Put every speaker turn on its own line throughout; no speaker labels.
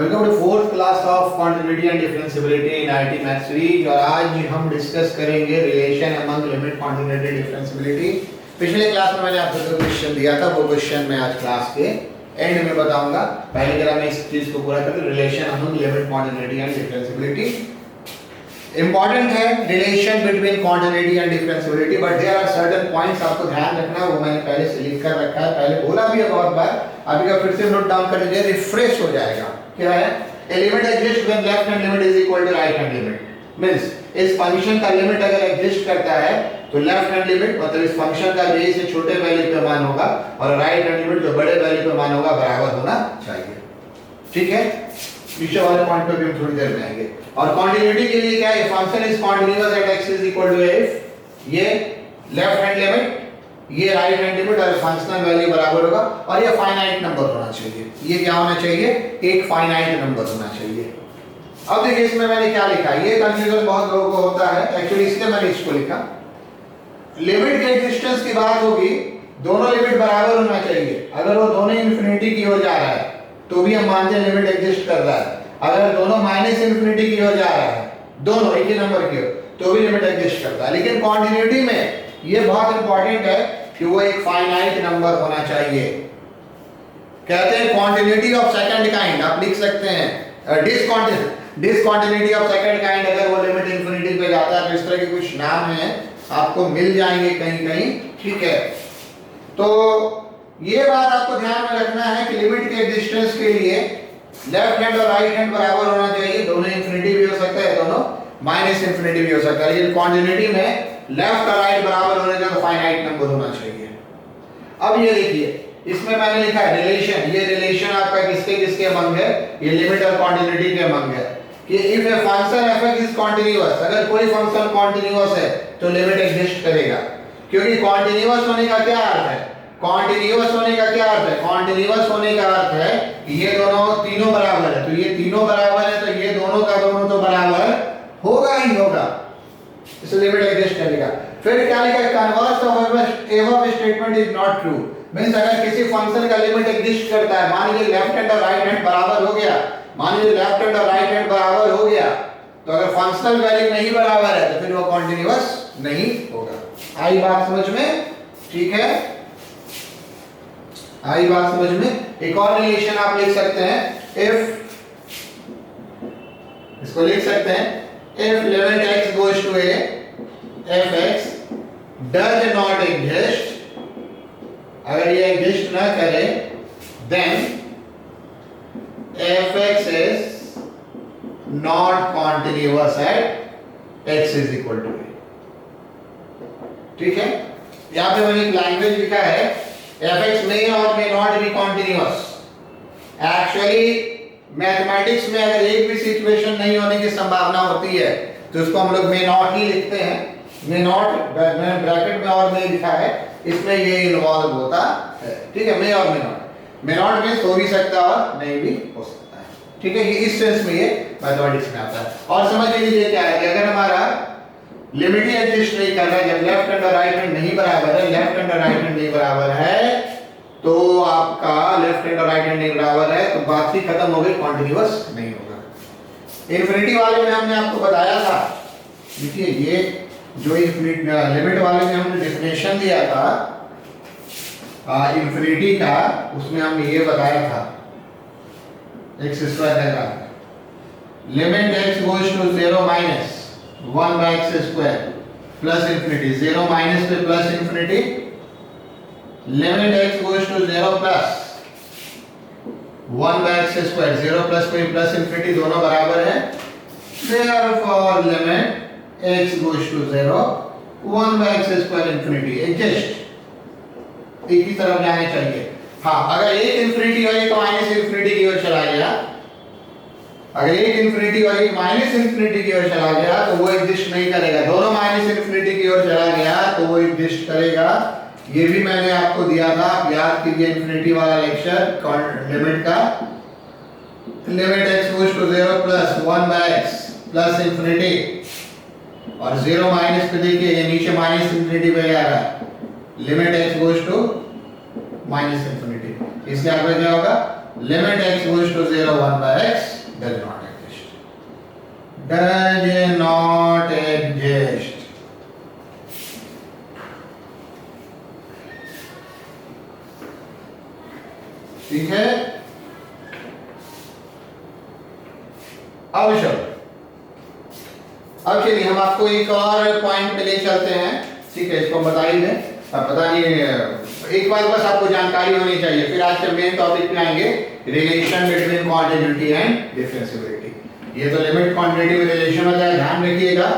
Welcome to fourth class of quantitative and differentiability in IT maths series. और आज हम discuss करेंगे relation among limit quantitative differentiability. पिछले class में मैंने आपको जो क्वेश्चन दिया था वो क्वेश्चन मैं आज क्लास के एंड में बताऊंगा। पहले जरा मैं इस चीज को पूरा कर relation among limit quantitative and differentiability important है, relation between quantitative and differentiability, but there are certain points आपको ध्यान रखना, वो मैंने पहले से लिख कर रखा है, पहले बोला भी है बहुत बार, अभी का फिर से नोट डाउन कर लीजिए, रिफ्रेश हो जाएगा। क्या है? A limit exists when left hand limit is equal to right hand limit. Means इस फंक्शन का लिमिट अगर एग्जिस्ट करता है तो लेफ्ट हैंड लिमिट मतलब इस फंक्शन का बेस से छोटे वैल्यू पे मान होगा और राइट हैंड लिमिट जो बड़े वैल्यू पे मान होगा बराबर होना चाहिए। ठीक है, पीछे वाले पॉइंट पे भी हम थोड़ी देर में आएंगे। और कॉन्टिन्यूटी के लिए क्या है? Function is continuous at x is equal to f, ये लेफ्ट हैंड लिमिट, ये राइट हैंड लिमिट और फंक्शनल वैल्यू बराबर होगा और ये फाइनाइट नंबर होना चाहिए। ये क्या होना चाहिए? एक फाइनाइट नंबर होना चाहिए। अब देखिए इसमें मैंने क्या लिखा, ये कंफ्यूजन बहुत लोगों को होता है, एक्चुअली इसलिए मैंने इसको लिखा। लिमिट के एग्जिस्टेंस की बात होगी, दोनों लिमिट बराबर होना चाहिए। अगर वो दोनों इंफिनिटी की ओर जा रहा है तो भी हम मानते हैं लिमिट एग्जिस्ट कर रहा है। अगर दोनों माइनस इंफिनिटी की ओर जा रहा है, दोनों एक ही नंबर की ओर, तो भी लिमिट एग्जिस्ट करता है। लेकिन कॉन्टिन्यूटी में ये बहुत इंपॉर्टेंट है कि वो एक फाइनाइट नंबर होना चाहिए। कहते हैं क्वांटिटी ऑफ सेकंड काइंड, आप लिख सकते हैं डिसकंटिन्यूटी ऑफ सेकंड काइंड। अगर वो लिमिट इंफिनिटी पे जाता है तो इस तरह के कुछ नाम हैं, आपको मिल जाएंगे कहीं कहीं। ठीक है, तो ये बात आपको ध्यान में रखना है कि लिमिट के एग्जिस्टेंस के लिए लेफ्ट हैंड और राइट हैंड बराबर होना चाहिए। दोनों इंफिनिटी भी हो सकता है, दोनों माइनस इंफिनिटी भी हो सकता है, लेकिन क्वांटिटी में लेफ्ट और राइट बराबर होने का तो फाइनाइट नंबर होना चाहिए। अब ये देखिए, इसमें मैंने लिखा है रिलेशन। ये रिलेशन आपका किसके किसके अमंग है? ये लिमिट और क्वांटिटी के अमंग है कि if a function f is continuous, अगर कोई फंक्शन कॉन्टिन्यूअस है तो लिमिट एग्जिस्ट करेगा। क्योंकि कॉन्टिन्यूअस होने का क्या अर्थ है? कॉन्टिन्यूअस होने का क्या अर्थ है? कॉन्टिन्यूअस होने का अर्थ है कि ये दोनों तीनों बराबर है, तो ये तीनों बराबर है तो ये दोनों का दोनों तो बराबर होगा ही होगा, इसलिए लिमिट एग्जिस्ट करेगा। फिर क्या लिखा है? Converse of above statement is not true. Means अगर किसी फंक्शन का लिमिट एग्जिस्ट करता है, मान लीजिए लेफ्ट हैंड और राइट हैंड बराबर हो गया, मान लीजिए लेफ्ट हैंड और राइट हैंड बराबर हो गया, तो अगर फंक्शनल वैल्यू नहीं बराबर है तो फिर वो कॉन्टिन्यूअस नहीं होगा। आई बात समझ में? ठीक है, आई बात समझ में? एक और रिलेशन आप लिख सकते हैं, इफ, इसको लिख सकते हैं if limit x goes to a fx does not exist, अगर ये एग्जिस्ट ना करे then fx is not continuous at x is equal to a। ठीक है, यहाँ पे मैंने एक लैंग्वेज लिखा है fx may or may not be continuous। Actually mathematics में अगर एक भी सिचुएशन नहीं होने की संभावना होती है तो उसको हम लोग मे नॉट ही लिखते हैं। मे नॉट, मैंने ब्रैकेट में और मे लिखा है, इसमें ये इन्वॉल्व होता है। ठीक है, मे और मे नॉट में हो भी सकता है और नहीं भी हो सकता है। ठीक है, ये इस सेंस में ये मैथमेटिक्स में आता है। और समझ लीजिए क्या है कि अगर हमारा लिमिट ही एग्जिस्ट नहीं कर रहा है, जब लेफ्ट हैंड और राइट हैंड नहीं बराबर है, लेफ्ट हैंड और राइट हैंड नहीं बराबर है, तो आपका लेफ्ट हैंड और राइट हैंड नहीं बराबर है, तो बात ही खत्म हो गई, कॉन्टिन्यूअस नहीं होगा। इंफिनिटी वाले में हमने आपको बताया था, देखिए ये जो लिमिट वाले में हमने डेफिनेशन दिया था इंफिनिटी का, उसमें हमने ये बताया था x स्क्वायर का limit x goes to 0 minus 1 by x square plus infinity, 0 minus पे plus infinity, limit x goes to 0 plus 1 by x square, 0 plus कोई प्लस इंफिनिटी, दोनों बराबर है, therefore limit x goes to 0 1 by x square infinity exist, एक ही तरफ जाने चाहिए। हाँ, अगर एक इंफिनिटी और एक माइनस इंफिनिटी की ओर चला गया, अगर एक इंफिनिटी और एक माइनस इंफिनिटी की ओर चला गया तो वो एग्जिस्ट नहीं करेगा। दोनों माइनस इंफिनिटी की ओर चला गया तो वो एग्जिस्ट करेगा। ये भी मैंने आपको दिया था, आप याद कीजिए इंफिनिटी वाला लेक्चर लिमिट का। Limit x goes to 0 plus 1 by x plus infinity, और 0 माइनस पे देखिए ये नीचे माइनस इंफिनिटी पे जा रहा है, limit x goes to minus infinity, इसलिए आपका क्या होगा limit x goes to 0 1 by x does not exist, does not exist। ठीक है, अब चलिए हम आपको एक और पॉइंट पे ले चलते हैं। ठीक है, इसको बता ही दें, अब पता नहीं, एक बार बस आपको जानकारी होनी चाहिए, फिर आज के मेन टॉपिक पे आएंगे, relation between quantitative and differentiability. ये तो लिमिट क्वांटिटेटिव रिलेशन होता है, ध्यान रखिएगा।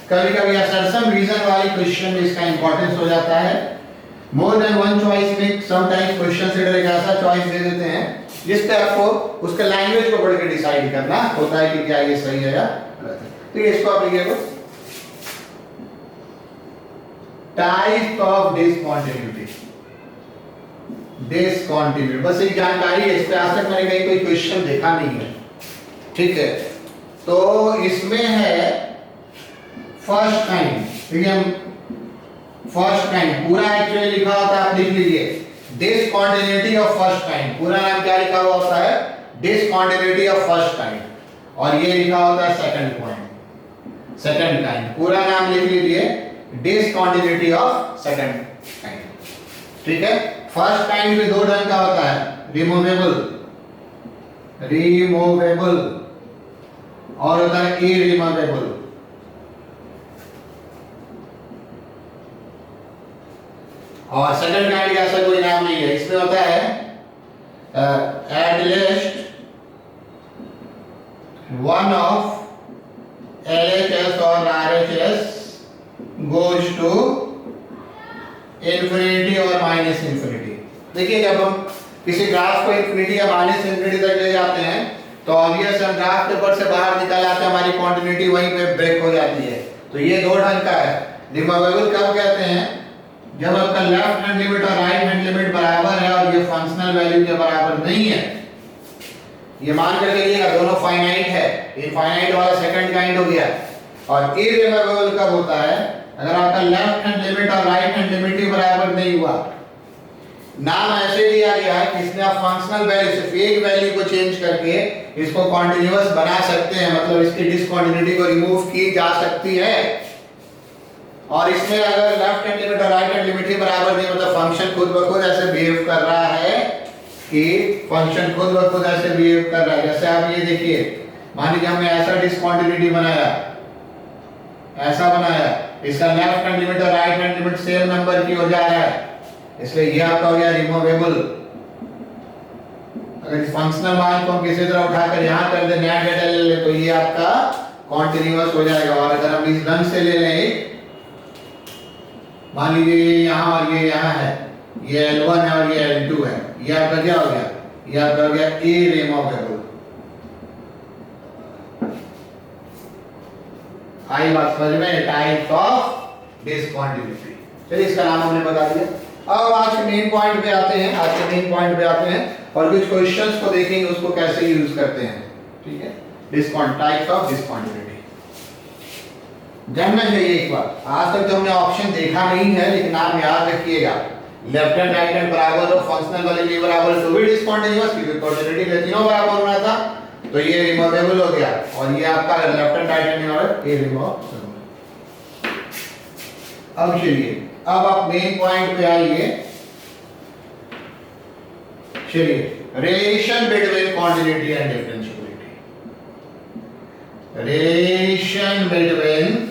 कभी कभी असर्शन रीजन वाली क्वेश्चन में इसका इंपॉर्टेंस हो जाता है। मोर देन वन चॉइस में समटाइम्स क्वेश्चन सीडर एक ऐसा चॉइस दे देते हैं जिस पे आपको उसके लैंग्वेज को पढ़ के डिसाइड करना होता है कि क्या ये सही है या गलत है। तो ये इसको आप लिखिएगा, टाइप ऑफ डिसकंटिन्यूटी, डिसकंटिन्यूटी, बस एक जानकारी है, इस पे आज तक मैंने कहीं कोई क्वेश्चन देखा नहीं है। ठीक है, तो इसमें है फर्स्ट काइंड, ठीक है, फर्स्ट काइंड पूरा एक्चुअली लिखा होता है, आप लिख लीजिए, डिसकंटिन्यूटी ऑफ फर्स्ट काइंड, पूरा नाम क्या लिखा हुआ होता है, डिसकंटिन्यूटी ऑफ फर्स्ट काइंड, और ये लिखा होता है सेकंड पॉइंट, सेकंड काइंड, पूरा नाम लिख लीजिए, डिसकंटिन्यूटी ऑफ सेकंड काइंड। ठीक है, फर्स्ट काइंड में दो ढंग का होता है, रिमूवेबल, रिमूवेबल, और होता है इरिमूवेबल। और सेकंड काइंड का ऐसा कोई नाम नहीं है, इसमें होता है at least one of LHS और RHS goes to infinity और माइनस इंफिनिटी। देखिए, जब हम किसी ग्राफ को इंफिनिटी या माइनस इंफिनिटी तक ले जाते हैं तो ऑब्वियस हम ग्राफ पेपर से बाहर निकल आते हैं, हमारी क्वांटिटी वहीं पे ब्रेक हो जाती है। तो ये दो ढंग का है। रिमूवेबल कब कहते हैं, जब आपका लेफ्ट हैंड लिमिट और राइट हैंड लिमिट बराबर है और ये फंक्शनल वैल्यू के बराबर नहीं है, ये मान कर चलिएगा दोनों फाइनाइट है, इनफाइनाइट वाला सेकंड काइंड हो गया। और इरिमूवेबल कब होता है, अगर आपका लेफ्ट हैंड लिमिट और राइट हैंड लिमिट ही बराबर नहीं हुआ। नाम ऐसे दिया गया है कि इसमें आप फंक्शनल वैल्यू सिर्फ एक वैल्यू को चेंज करके इसको कॉन्टिन्यूअस बना सकते हैं, मतलब इसकी डिसकंटिन्यूटी को रिमूव की जा सकती है। और इसमें अगर लेफ्ट हैंड लिमिट और राइट हैंड लिमिट ही बराबर नहीं, मतलब फंक्शन खुद ब खुद ऐसे बिहेव कर रहा है कि फंक्शन खुद ब खुद ऐसे बिहेव कर रहा है। जैसे आप ये देखिए, मान लीजिए हमने ऐसा डिसकंटिन्यूटी बनाया, ऐसा बनाया, इसका लेफ्ट हैंड लिमिट और right hand limit same number की हो जा रहा है, इसलिए ये आपका हो गया रिमूवेबल। अगर इस फंक्शनल मान को हम किसी तरह उठाकर यहां कर दे, नया डेटा ले ले, तो ये आपका कॉन्टिन्यूअस हो जाएगा। और अगर हम इस ढंग से ले लें, मान लीजिए ये यहाँ और ये यहाँ है, ये L1 है और ये L2 है, ये आपका क्या हो गया, ये आपका हो गया इरिमूवेबल। आई बात समझ में, टाइप ऑफ डिसकंटिन्यूटी। चलिए, इसका नाम हमने बता दिया। अब आज के मेन पॉइंट पे आते हैं, आज के मेन पॉइंट पे आते हैं और कुछ क्वेश्चंस को देखेंगे, उसको कैसे यूज करते हैं। ठीक है, टाइप्स ऑफ डिसकंटिन्यूटी जानना चाहिए एक बार। आज तक तो हमने ऑप्शन देखा नहीं है, लेकिन आप याद रखिएगा, लेफ्ट हैंड राइट हैंड बराबर हो, फंक्शनल वाले भी बराबर हो, तो भी डिसकंटिन्यूअस, क्योंकि क्वाड्रेटिक के तीनों बराबर होना था, तो ये रिमूवेबल हो गया। और ये आपका लेफ्ट हैंड राइट हैंड और ये रिमूवेबल। अब चलिए, अब आप मेन पॉइंट पे आइए। चलिए, relation between quantity and differentiability, relation between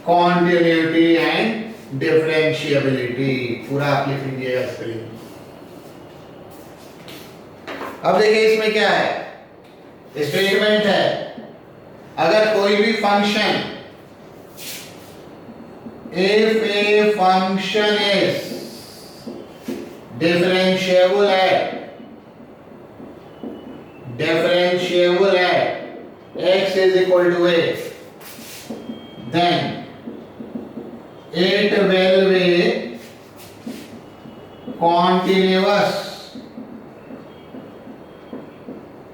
quantity and differentiability, पूरा आप लिख लीजिएगा स्क्रीन। अब देखिए, इसमें क्या है, स्टेटमेंट है, अगर कोई भी function, if a function is differentiable at x is equal to a, then it will be continuous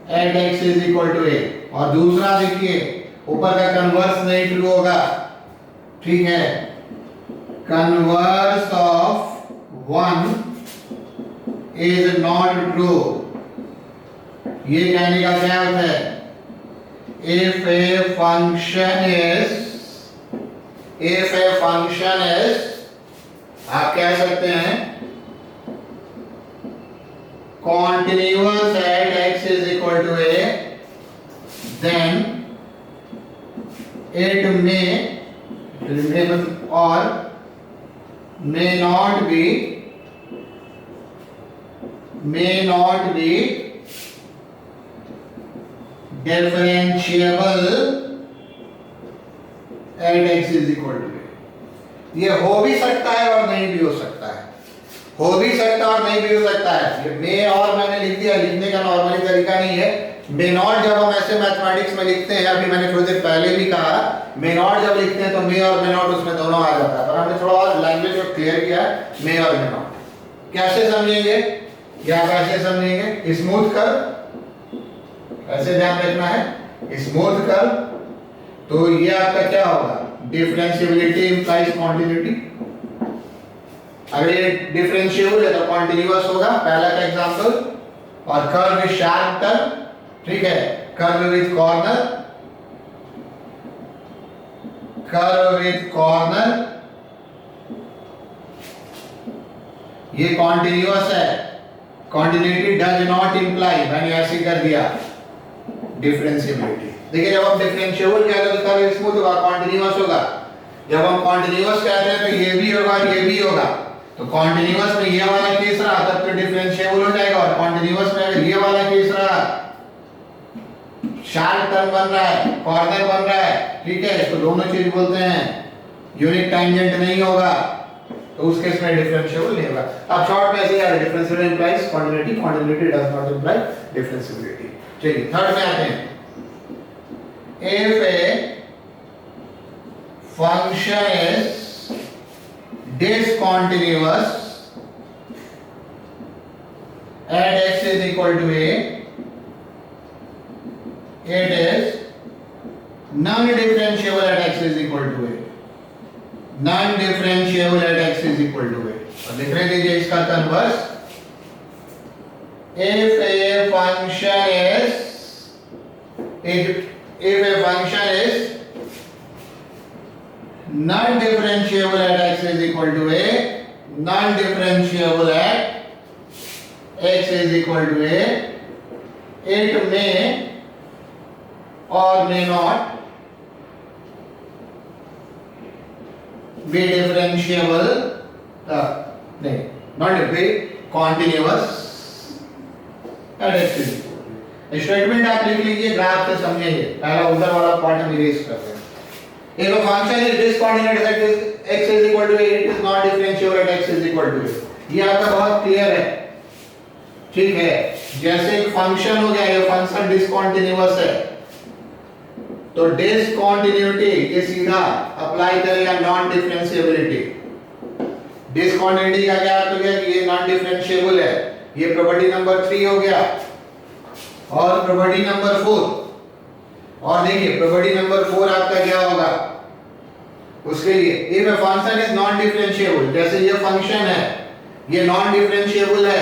at x is equal to a। और दूसरा देखिए, ऊपर का कन्वर्स नहीं ट्रू होगा, ठीक है, converse of 1 is not true ये कहने का क्या अर्थ है? If a function is आप कह सकते हैं continuous at x is equal to a, then it may or may not be differentiable at x is equal to a। ये हो भी सकता है और नहीं भी हो सकता है, हो भी सकता है और नहीं भी हो सकता है। ये मे और मैंने लिख दिया, लिखने का नॉर्मली तरीका नहीं है। मे नॉट जब हम ऐसे मैथमेटिक्स में लिखते हैं, अभी मैंने थोड़ी देर पहले भी कहा, मे नॉट जब लिखते हैं तो मे और मे नॉट उसमें दोनों आ जाता है, पर हमने थोड़ा और लैंग्वेज को क्लियर किया है, मे और मे नॉट। कैसे समझेंगे या कैसे समझेंगे? स्मूथ कर, ऐसे ध्यान रखना है, स्मूथ कर। तो ये आपका क्या होगा? Differentiability implies continuity. अगर ये डिफरेंशिएबल है तो कॉन्टिन्यूअस होगा, पहला का एग्जांपल। और कर्व विद शार्प टर्न, ठीक है, कर्व विद कॉर्नर, ये कॉन्टिन्यूअस है। कॉन्टिन्यूटी डज नॉट इंप्लाई, मैंने ऐसे कर दिया डिफरेंशिएबिलिटी। देखिए जब आप डिफरेंशिएबल कहते हैं तो कर्व स्मूथ होगा, कॉन्टिन्यूअस होगा। जब हम कॉन्टिन्यूअस कहते हैं तो ये भी होगा और ये भी होगा। तो कॉन्टिन्यूअस में ये वाला केस रहा तब तो डिफरेंशिएबल हो जाएगा, और कॉन्टिन्यूअस में अगर ये वाला केस रहा, शार्प टर्न बन रहा है, कॉर्नर बन रहा है, ठीक है, इसको दोनों चीज बोलते हैं, यूनिट टैंजेंट नहीं होगा, तो उस केस में डिफरेंशिएबल नहीं होगा। अब शॉर्ट में ऐसे यार differentiable implies continuity, continuity does not imply differentiability. चलिए थर्ड में आते हैं। If a function is discontinuous at x is equal to a, it is non-differentiable at x is equal to a, non-differentiable at x is equal to a। और लिख रहे लीजिए इसका converse. If a function is non-differentiable at x is equal to a, non-differentiable at x is equal to a, it may or may not be differentiable, not be continuous at x is equal to a। Statement आप लिख लीजिए, graph से समझेंगे। पहला उधर वाला point हम erase करते हैं। If a function is discontinuous at x is equal to a, it is not differentiable at x is equal to a। ये आपका बहुत क्लियर है, ठीक है। जैसे एक फंक्शन हो गया, ये फंक्शन डिसकंटिन्यूअस है, तो डिसकंटिन्यूटी ये सीधा अप्लाई करेगा नॉन डिफरेंशिएबिलिटी। डिसकंटिन्यूटी का क्या अर्थ हो गया कि ये नॉन डिफरेंशिएबल है, ये प्रॉपर्टी नंबर 3 हो गया। और प्रॉपर्टी नंबर 4, और देखिए प्रॉपर्टी नंबर 4 आपका क्या होगा उसके लिए? If a function is non differentiable, जैसे ये फंक्शन है, ये नॉन डिफरेंशिएबल है,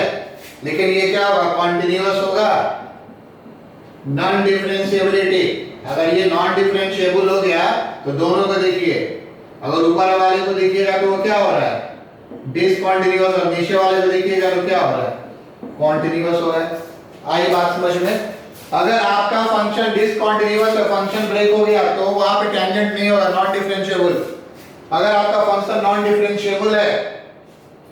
लेकिन ये क्या होगा? कॉन्टिन्यूअस होगा। नॉन डिफरेंशिएबिलिटी, अगर ये नॉन डिफरेंशिएबल हो गया तो दोनों को देखिए, अगर ऊपर वाले को देखिएगा तो वो क्या हो रहा है? डिसकंटिन्यूअस, और नीचे वाले को देखिएगा तो क्या हो रहा है? कॉन्टिन्यूअस हो रहा है। आई बात समझ में? अगर आपका फंक्शन डिसकंटिन्यूअस है, फंक्शन ब्रेक हो गया, तो वहां पे टेंजेंट नहीं होगा, नॉन डिफरेंशिएबल। अगर आपका फंक्शन नॉन डिफरेंशिएबल है,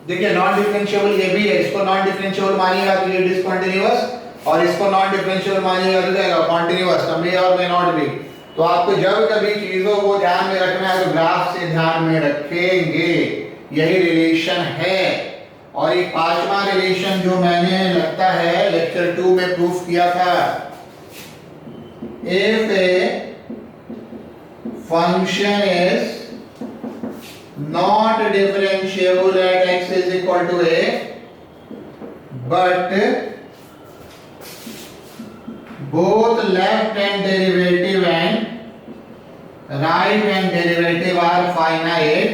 देखिए नॉन डिफरेंशिएबल ये भी है, इसको नॉन डिफरेंशिएबल मानिएगा तो ये डिसकंटिन्यूअस, और इसको नॉन डिफरेंशिएबल मानिएगा तो जाएगा कॉन्टिन्यूअस, मे और मे नॉट भी। तो आपको जब कभी चीजों को ध्यान में रखना है तो ग्राफ से ध्यान में रखेंगे, यही रिलेशन है। और एक पांचवा रिलेशन जो मैंने लगता है लेक्चर 2 में प्रूफ किया था, if a function is not differentiable at x is equal to a, but both left hand derivative and right hand derivative are finite,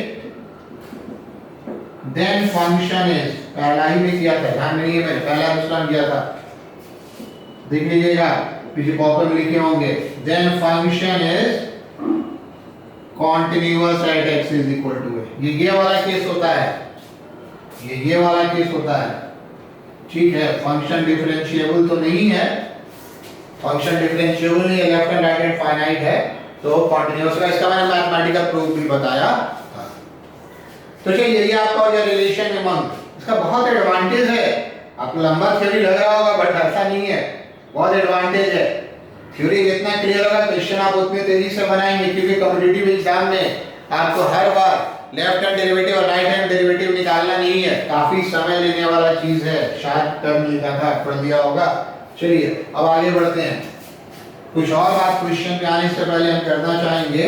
then function is, पहला ही में किया था, ध्यान नहीं है, मैंने पहला दूसरा किया था, देख लीजिएगा, पीछे कॉपी में लिखे होंगे। Then function is continuous at x is equal to a। ये वाला केस होता है, ये वाला केस होता है, ठीक है। फंक्शन डिफरेंशिएबल तो नहीं है, फंक्शन डिफरेंशिएबल नहीं है, left and right hand finite है, तो कॉन्टिन्यूअस का इसका मैंने मैथमेटिकल प्रूफ भी बताया था। तो चलिए यही आपका हो गया रिलेशन अमंग। इसका बहुत एडवांटेज है, आपको लंबा थ्योरी लग रहा होगा बट ऐसा नहीं है, बहुत एडवांटेज है। थ्योरी जितना क्लियर होगा क्वेश्चन आप उतने तेजी से बनाएंगे, क्योंकि कॉम्पिटिटिव एग्जाम में आपको हर बार लेफ्ट हैंड डेरिवेटिव और राइट हैंड डेरिवेटिव निकालना नहीं है, काफी समय लेने वाला चीज है। शायद टर्म लिखा था, पढ़ लिया होगा। चलिए अब आगे बढ़ते हैं। कुछ और बात क्वेश्चन पे आने से पहले हम करना चाहेंगे,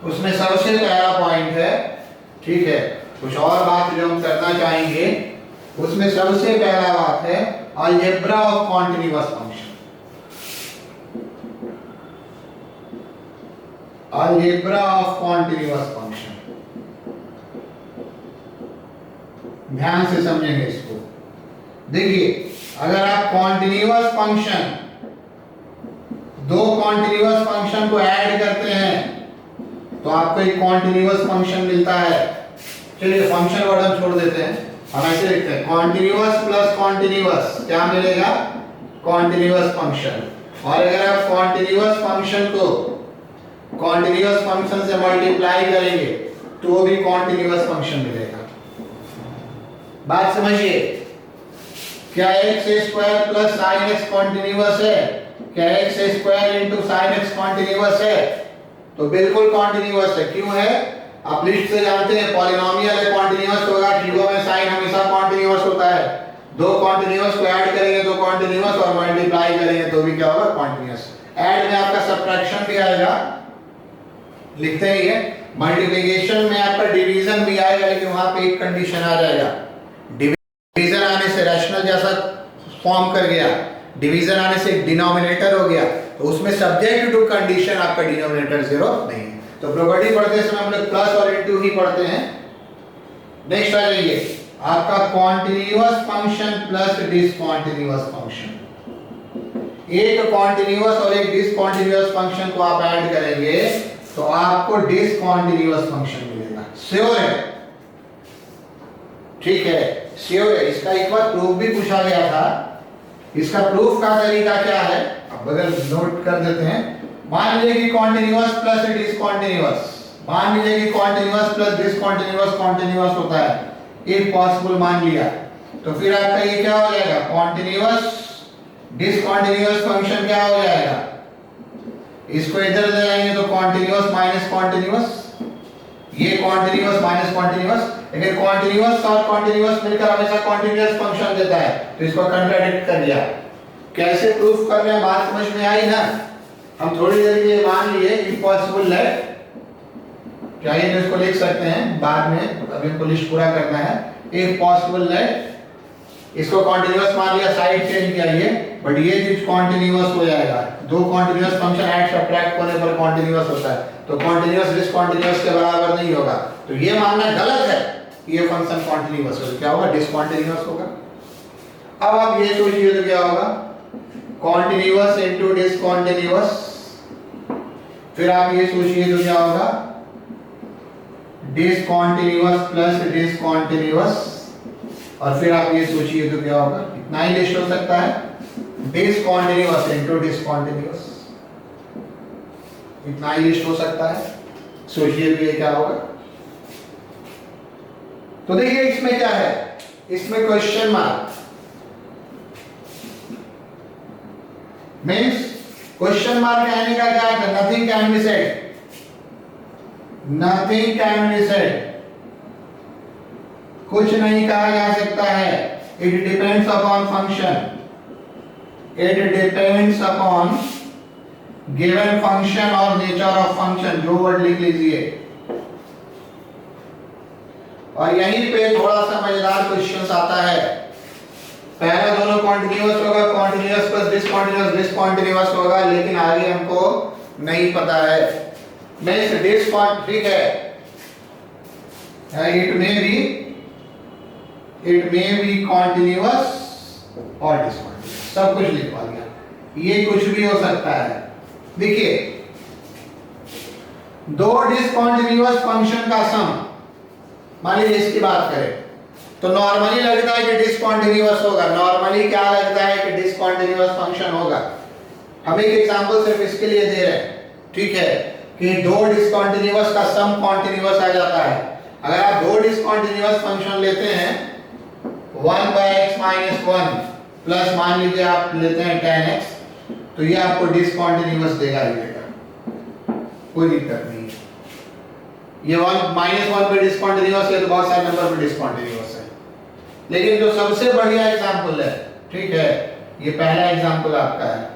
उसमें सबसे पहला पॉइंट है, ठीक है। कुछ और बात जो हम करना चाहेंगे उसमें सबसे पहला बात है algebra of continuous function. Algebra of continuous function, ध्यान से समझेंगे इसको। देखिए अगर आप कॉन्टिन्यूअस फंक्शन, दो कॉन्टिन्यूअस फंक्शन को ऐड करते हैं तो आपको एक कॉन्टिन्यूअस फंक्शन मिलता है। चलिए फंक्शन वर्ड हम छोड़ देते हैं, हम ऐसे लिखते हैं कॉन्टिन्यूअस प्लस कॉन्टिन्यूअस क्या मिलेगा, कॉन्टिन्यूअस फंक्शन। और अगर आप कॉन्टिन्यूअस फंक्शन को कॉन्टिन्यूअस फंक्शन से मल्टीप्लाई करेंगे तो वो भी कॉन्टिन्यूअस फंक्शन मिलेगा। बात समझिए, क्या x square plus sin x continuous है, क्या x square into sin x continuous है, तो बिल्कुल कॉन्टिन्यूअस है। क्यों है, आप लिस्ट से जानते हैं, पॉलिनोमियल है कॉन्टिन्यूअस होगा, ट्रिगो में sin हमेशा कॉन्टिन्यूअस होता है। दो कॉन्टिन्यूअस को ऐड करेंगे तो कॉन्टिन्यूअस, और मल्टीप्लाई करेंगे तो भी क्या होगा, कॉन्टिन्यूअस। ऐड में आपका सब्ट्रैक्शन भी आएगा, लिखते ही है। मल्टीप्लिकेशन में आपका डिवीजन भी आएगा, लेकिन वहां पे एक कंडीशन आ जाएगा, डिवीजन आने से रैशनल जैसा फॉर्म कर गया, डिवीजन आने से डिनोमिनेटर हो गया, तो उसमें सब्जेक्ट टू कंडीशन आपका डिनोमिनेटर जीरो नहीं है। तो प्रॉपर्टी पढ़ते समय हम लोग प्लस और इनटू ही पढ़ते हैं। नेक्स्ट आ जाइए, आपका continuous function plus discontinuous function. एक कॉन्टिन्यूअस और एक डिसकंटीन्यूअस फंक्शन को आप ऐड करेंगे तो आपको डिसकंटीन्यूअस फंक्शन मिलेगा। श्योर है, ठीक है, श्योर है। इसका एक बार प्रूफ भी पूछा गया था। इसका प्रूफ का तरीका क्या है, अब अगर नोट कर देते हैं। मान लीजिए कि कॉन्टिन्यूअस प्लस डिसकंटीन्यूअस, मान लीजिए कि कॉन्टिन्यूअस प्लस डिसकंटीन्यूअस कॉन्टिन्यूअस होता है, एक पॉसिबल मान लिया, तो फिर आपका ये क्या हो जाएगा, कॉन्टिन्यूअस डिसकंटीन्यूअस फंक्शन क्या हो जाएगा, इसको इधर ले जाएंगे तो कॉन्टिन्यूअस माइनस कॉन्टिन्यूअस, ये कॉन्टिन्यूअस माइनस कॉन्टिन्यूअस। लेकिन कॉन्टिन्यूअस और कॉन्टिन्यूअस मिलकर हमेशा कॉन्टिन्यूअस फंक्शन देता है, तो इसको कंट्राडिक्ट कर दिया। कैसे प्रूफ कर रहे हैं, बात समझ में आई ना। हम थोड़ी देर के लिए मान लिए इम्पॉसिबल लेट, चाहिए तो इसको लिख सकते हैं बाद में, अभी हमको लिस्ट पूरा करना है। इफ पॉसिबल लेट, इसको कॉन्टिन्यूअस मान लिया, साइड चेंज किया ये, बट ये चीज कॉन्टिन्यूअस हो जाएगा। दो कॉन्टिन्यूअस फंक्शन ऐड सब्ट्रैक्ट होने पर कॉन्टिन्यूअस होता है, तो कॉन्टिन्यूअस डिसकंटीन्यूअस के बराबर नहीं होगा। तो ये मानना गलत है, ये फंक्शन कॉन्टिन्यूअस है, क्या होगा, डिसकंटीन्यूअस होगा। अब आप ये सोचिए तो क्या होगा, कॉन्टिन्यूअस इनटू डिसकंटीन्यूअस, फिर आप ये सोचिए तो क्या होगा, डिसकंटीन्यूअस प्लस डिसकंटीन्यूअस, और फिर आप ये सोचिए तो क्या होगा, इतना ही लिस्ट हो सकता है, डिसकंटीन्यूअस इनटू डिसकंटीन्यूअस, इतना ही लिस्ट हो सकता है। सोचिए भी ये क्या होगा। तो देखिए इसमें क्या है, इसमें question mark means question mark आने का क्या है, nothing can be said, nothing can be said, कुछ नहीं कहा जा सकता है। It depends upon function, it depends upon given function और नेचर ऑफ फंक्शन, जो वर्ड लिख लीजिए। और यहीं पे थोड़ा सा मजेदार क्वेश्चन आता है। पहला दोनों कॉन्टिन्यूअस होगा, कॉन्टिन्यूअस प्लस डिसकंटीन्यूअस डिसकंटीन्यूअस होगा, लेकिन आगे हमको नहीं पता है। मैं इस डिसकंट, ठीक है, इट मे बी कॉन्टिन्यूअस और डिसकंटीन्यूअस, सब कुछ लिखवा दिया। ये कुछ भी हो सकता है। देखिए, दो डिसकंटीन्यूअस फंक्शन का सम, मान लीजिए इसकी बात करें तो नॉर्मली लगता है कि डिसकंटीन्यूअस होगा। नॉर्मली क्या लगता है कि डिसकंटीन्यूअस फंक्शन होगा। हम एक एग्जांपल सिर्फ इसके लिए दे रहे हैं, ठीक है, कि दो डिसकंटीन्यूअस का सम कॉन्टिन्यूअस आ जाता है। अगर आप दो डिसकंटीन्यूअस फंक्शन लेते हैं 1/x - 1 प्लस मान लीजिए आप लेते हैं tan x, तो ये आपको डिसकंटीन्यूअस देगा ही देगा, कोई दिक्कत नहीं है। ये 1 पे डिसकंटीन्यूअस है तो बहुत सारे नंबर पे डिसकंटीन्यूअस है। लेकिन जो सबसे बढ़िया एग्जांपल है, ठीक है, ये पहला एग्जांपल आपका है।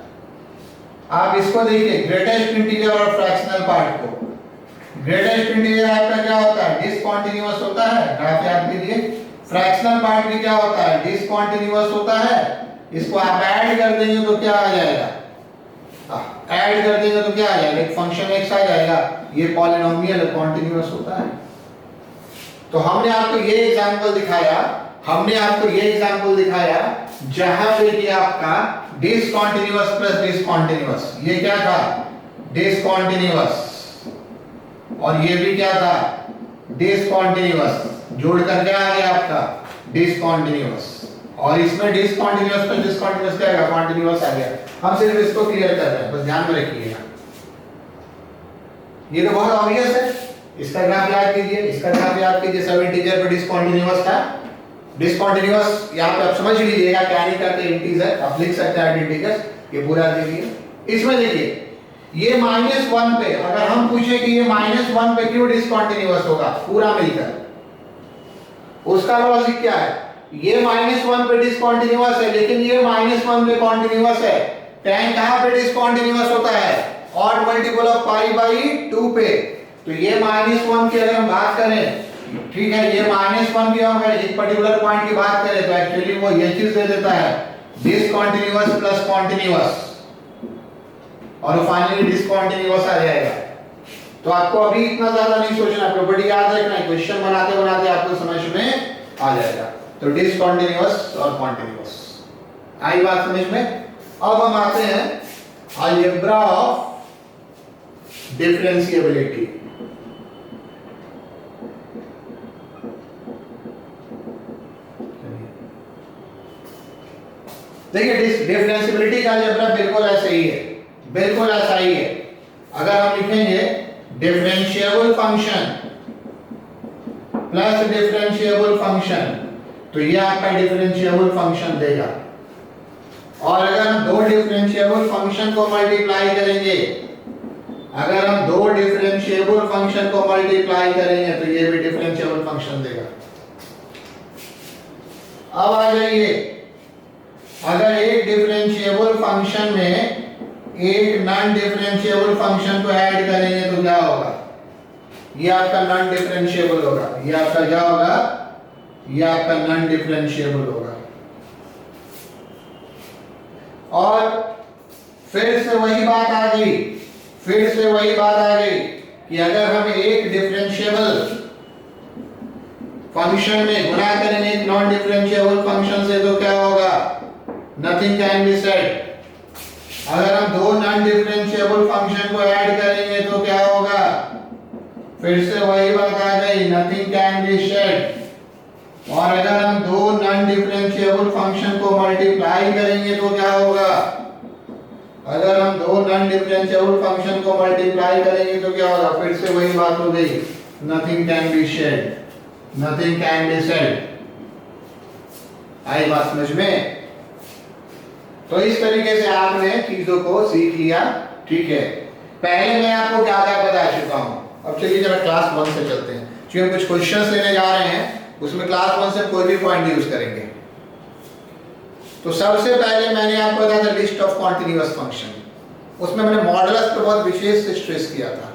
आप इसको देखिए, ग्रेटेस्ट इंटीजर और फ्रैक्शनल पार्ट को। ग्रेटेस्ट इंटीजर आपका क्या होता है? डिसकंटीन्यूअस होता है, ग्राफ याद कीजिए। फ्रैक्शनल पार्ट भी क्या होता है? डिसकंटीन्यूअस होता है। इसको आप ऐड कर देंगे तो क्या आ जाएगा? ऐड कर देंगे तो क्या आ जाएगा? एक फंक्शन x आ जाएगा। ये पॉलिनोमियल कंटीन्यूअस होता है। तो हमने आपको ये एग्जांपल दिखाया, जहां पे कि आपका डिसकंटीन्यूअस प्लस डिसकंटीन्यूअस, ये क्या था? डिसकंटीन्यूअस, और ये भी क्या था? डिसकंटीन्यूअस, जोड़कर क्या आ गया आपका? डिसकंटीन्यूअस। और इसमें डिसकंटीन्यूअस प्लस डिसकंटीन्यूअस क्या आएगा? कंटीन्यूअस आ गया। हम सिर्फ इसको क्लियर कर रहे हैं, बस ध्यान में रखिएगा। ये तो बहुत ऑब्वियस है। इसका ग्राफ याद कीजिए, सब इंटीजर पे डिसकंटीन्यूअस था। डिसकंटीन्यूअस यहां पे आप समझ लीजिएगा, क्या नहीं करते इंटीजर, आप लिख सकते हैं इंटीजर, ये पूरा देखिए। इसमें देखिए, ये -1 पे अगर हम पूछे कि ये -1 पे क्यों डिसकंटीन्यूअस होगा पूरा मिलकर, उसका लॉजिक क्या है? ये -1 पे डिसकंटीन्यूअस है, लेकिन ये -1 पे कंटीन्यूअस है। tan कहां पे डिसकंटीन्यूअस होता है? ऑड मल्टीपल ऑफ π/2 पे। तो ये -1 की अगर हम बात करें, ठीक है, ये -1 की हम एक पर्टिकुलर पॉइंट की बात करें तो एक्चुअली वो ये चीज दे देता है, डिसकंटीन्यूअस प्लस कंटीन्यूअस, और फाइनली डिसकंटीन्यूअस आ जाएगा। तो आपको अभी इतना ज्यादा नहीं सोचना, प्रॉपर्टी याद रखना है, क्वेश्चन बनाते बनाते आपको समझ में आ जाएगा। तो डिसकंटीन्यूअस और कंटीन्यूअस, आई बात समझ में? अब हम आते हैं अलजेब्रा ऑफ डिफरेंशिएबिलिटी। देखिए, डिफरेंशिएबिलिटी का अलजेब्रा बिल्कुल ऐसे ही है, बिल्कुल ऐसा ही है। अगर हम लिखेंगे differentiable function plus differentiable function, तो ये आपका डिफरेंशिएबल फंक्शन देगा। और अगर हम दो डिफरेंशिएबल फंक्शन को मल्टीप्लाई करेंगे, तो ये भी डिफरेंशिएबल फंक्शन देगा। अब आ जाइए, अगर एक डिफरेंशिएबल फंक्शन में एक नॉन डिफरेंशिएबल फंक्शन को ऐड करेंगे तो क्या होगा? ये आपका नॉन डिफरेंशिएबल होगा। ये आपका क्या होगा? ये आपका नॉन डिफरेंशिएबल होगा। और फिर से वही बात आ गई कि अगर हम एक डिफरेंशिएबल फंक्शन में गुणा करेंगे एक नॉन डिफरेंशिएबल फंक्शन से तो क्या होगा? Nothing can be said. अगर हम दो नॉन डिफरेंशिएबल फंक्शन को ऐड करेंगे तो क्या होगा? फिर से वही बात आ गई, नथिंग कैन बी सेड। और अगर हम दो नॉन डिफरेंशिएबल फंक्शन को मल्टीप्लाई करेंगे तो क्या होगा? अगर हम दो नॉन डिफरेंशिएबल फंक्शन को मल्टीप्लाई करेंगे तो क्या होगा? फिर से वही बात हो गई, nothing can be said, nothing can be said. आई बात समझ में? तो इस तरीके से आपने चीजों को सीख लिया, ठीक है। पहले मैं आपको क्या क्या बता चुका हूं। अब चलिए जरा क्लास 1 से चलते हैं, क्योंकि हम कुछ क्वेश्चंस लेने जा रहे हैं, उसमें क्लास 1 से कोई भी पॉइंट यूज करेंगे। तो सबसे पहले मैंने आपको बताया था लिस्ट ऑफ कॉन्टिन्यूअस फंक्शन। उसमें मैंने मॉडुलस पे बहुत विशेष से स्ट्रेस किया था,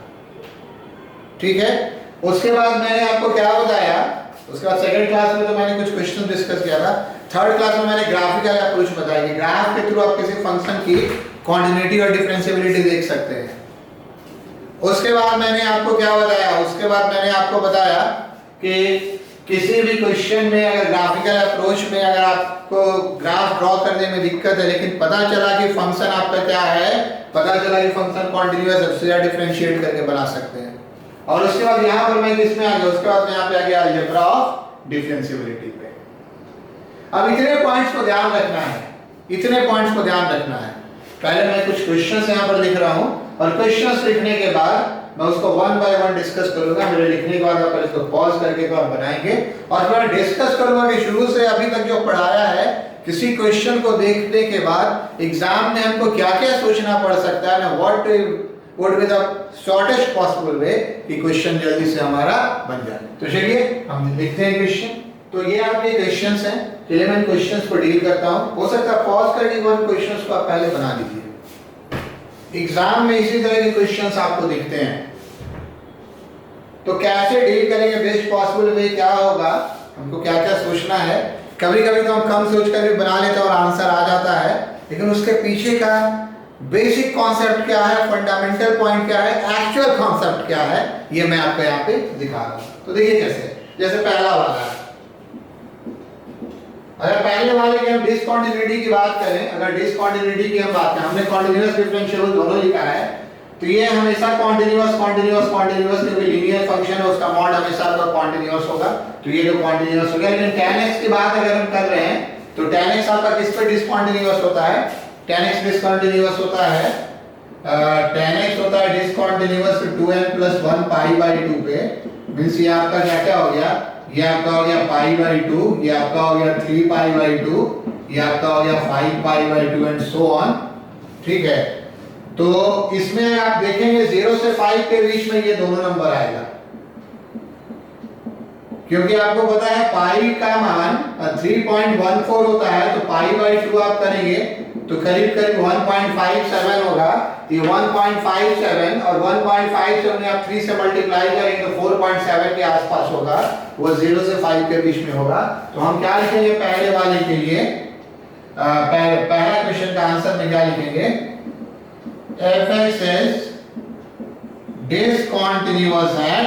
ठीक है। उसके बाद मैंने आपको क्या बताया, उसके बाद सेकंड क्लास में तो मैंने कुछ क्वेश्चन डिस्कस किया था। थर्ड क्लास में मैंने ग्राफिकल अप्रोच बताई कि ग्राफ के थ्रू आप किसी फंक्शन की कॉन्टिन्यूटी और डिफरेंशिएबिलिटी देख सकते हैं। उसके बाद मैंने आपको क्या बताया, उसके बाद मैंने आपको बताया कि किसी भी क्वेश्चन में अगर ग्राफिकल अप्रोच में अगर आपको ग्राफ ड्रॉ करने में दिक्कत है, लेकिन पता चला कि फंक्शन आपका क्या है, पता चला कि फंक्शन कॉन्टिन्यूअस है, डिफरेंशिएट करके बना सकते हैं। और उसके बाद यहाँ पर मैं किसमें आ गया, उसके बाद मैं यहाँ पे आ गया अलजेब्रा ऑफ डिफरेंशिएबिलिटी पे। अब इतने पॉइंट्स को ध्यान रखना है, इतने पॉइंट्स को ध्यान रखना है। पहले मैं कुछ क्वेश्चंस यहाँ पर लिख रहा हूँ और क्वेश्चंस लिखने के बाद मैं उसको वन बाय वन डिस्कस करूंगा। मेरे लिखने के बाद आप इसको पॉज करके आप बनाएंगे और फिर डिस्कस करूंगा कि शुरू से अभी तक जो पढ़ाया है, किसी क्वेश्चन को देखने के बाद एग्जाम में हमको क्या-क्या सोचना पड़ सकता है ना, what would be the shortest possible way कि क्वेश्चन जल्दी से हमारा बन जाए। तो चलिए हम लिखते हैं क्वेश्चन। तो ये आपके क्वेश्चंस हैं, चलिए मैं क्वेश्चंस को डील करता हूं। हो सकता है पॉज करके वन क्वेश्चंस को आप पहले बना लीजिए। एग्जाम में इसी तरह के क्वेश्चंस आपको दिखते हैं, तो कैसे डील करेंगे, बेस्ट पॉसिबल वे क्या होगा, हमको क्या क्या सोचना है। कभी कभी तो हम कम सोच कर भी बना लेते हैं और आंसर आ जाता है, लेकिन उसके पीछे का बेसिक कॉन्सेप्ट क्या है, फंडामेंटल पॉइंट क्या है, एक्चुअल कॉन्सेप्ट क्या है, ये मैं आपको यहाँ पे दिखा रहा हूँ। तो देखिए कैसे, जैसे पहला वाला है, अगर पहले वाले की हम डिसकंटिन्यूटी की बात करें, अगर डिसकंटिन्यूटी की हम बात करें, हमने कॉन्टिन्यूअस डिफरेंशिएबल दोनों लिखा है, तो ये हमेशा कॉन्टिन्यूअस क्योंकि लीनियर फंक्शन है, उसका मॉड हमेशा आपका कॉन्टिन्यूअस होगा, तो ये जो कॉन्टिन्यूअस हो गया। लेकिन tan x की बात अगर हम कर रहे हैं, तो tan x आपका किस पे डिसकंटिन्यूअस होता है, tan x डिसकंटिन्यूअस होता है, tan x होता है डिसकंटिन्यूअस 2n+1 π/2 पे। मींस ये आपका क्या हो गया, ये आपका हो गया π/2, ये आपका हो गया 3π/2, ये आपका हो गया 5π/2 एंड सो ऑन। ठीक है, तो इसमें आप देखेंगे 0 से 5 के बीच में ये दोनों नंबर आएगा, क्योंकि आपको पता है पाई का मान 3.14 होता है, तो π/2 आप करेंगे तो करीब करीब 1.57 होगा। ये 1.57 और 1.57 में आप 3 से मल्टीप्लाई करेंगे तो 4.7 के आसपास होगा, वो 0 से 5 के बीच में होगा। तो हम क्या लिखेंगे पहले वाले के लिए, पहला क्वेश्चन का आंसर में क्या लिखेंगे, fx is discontinuous at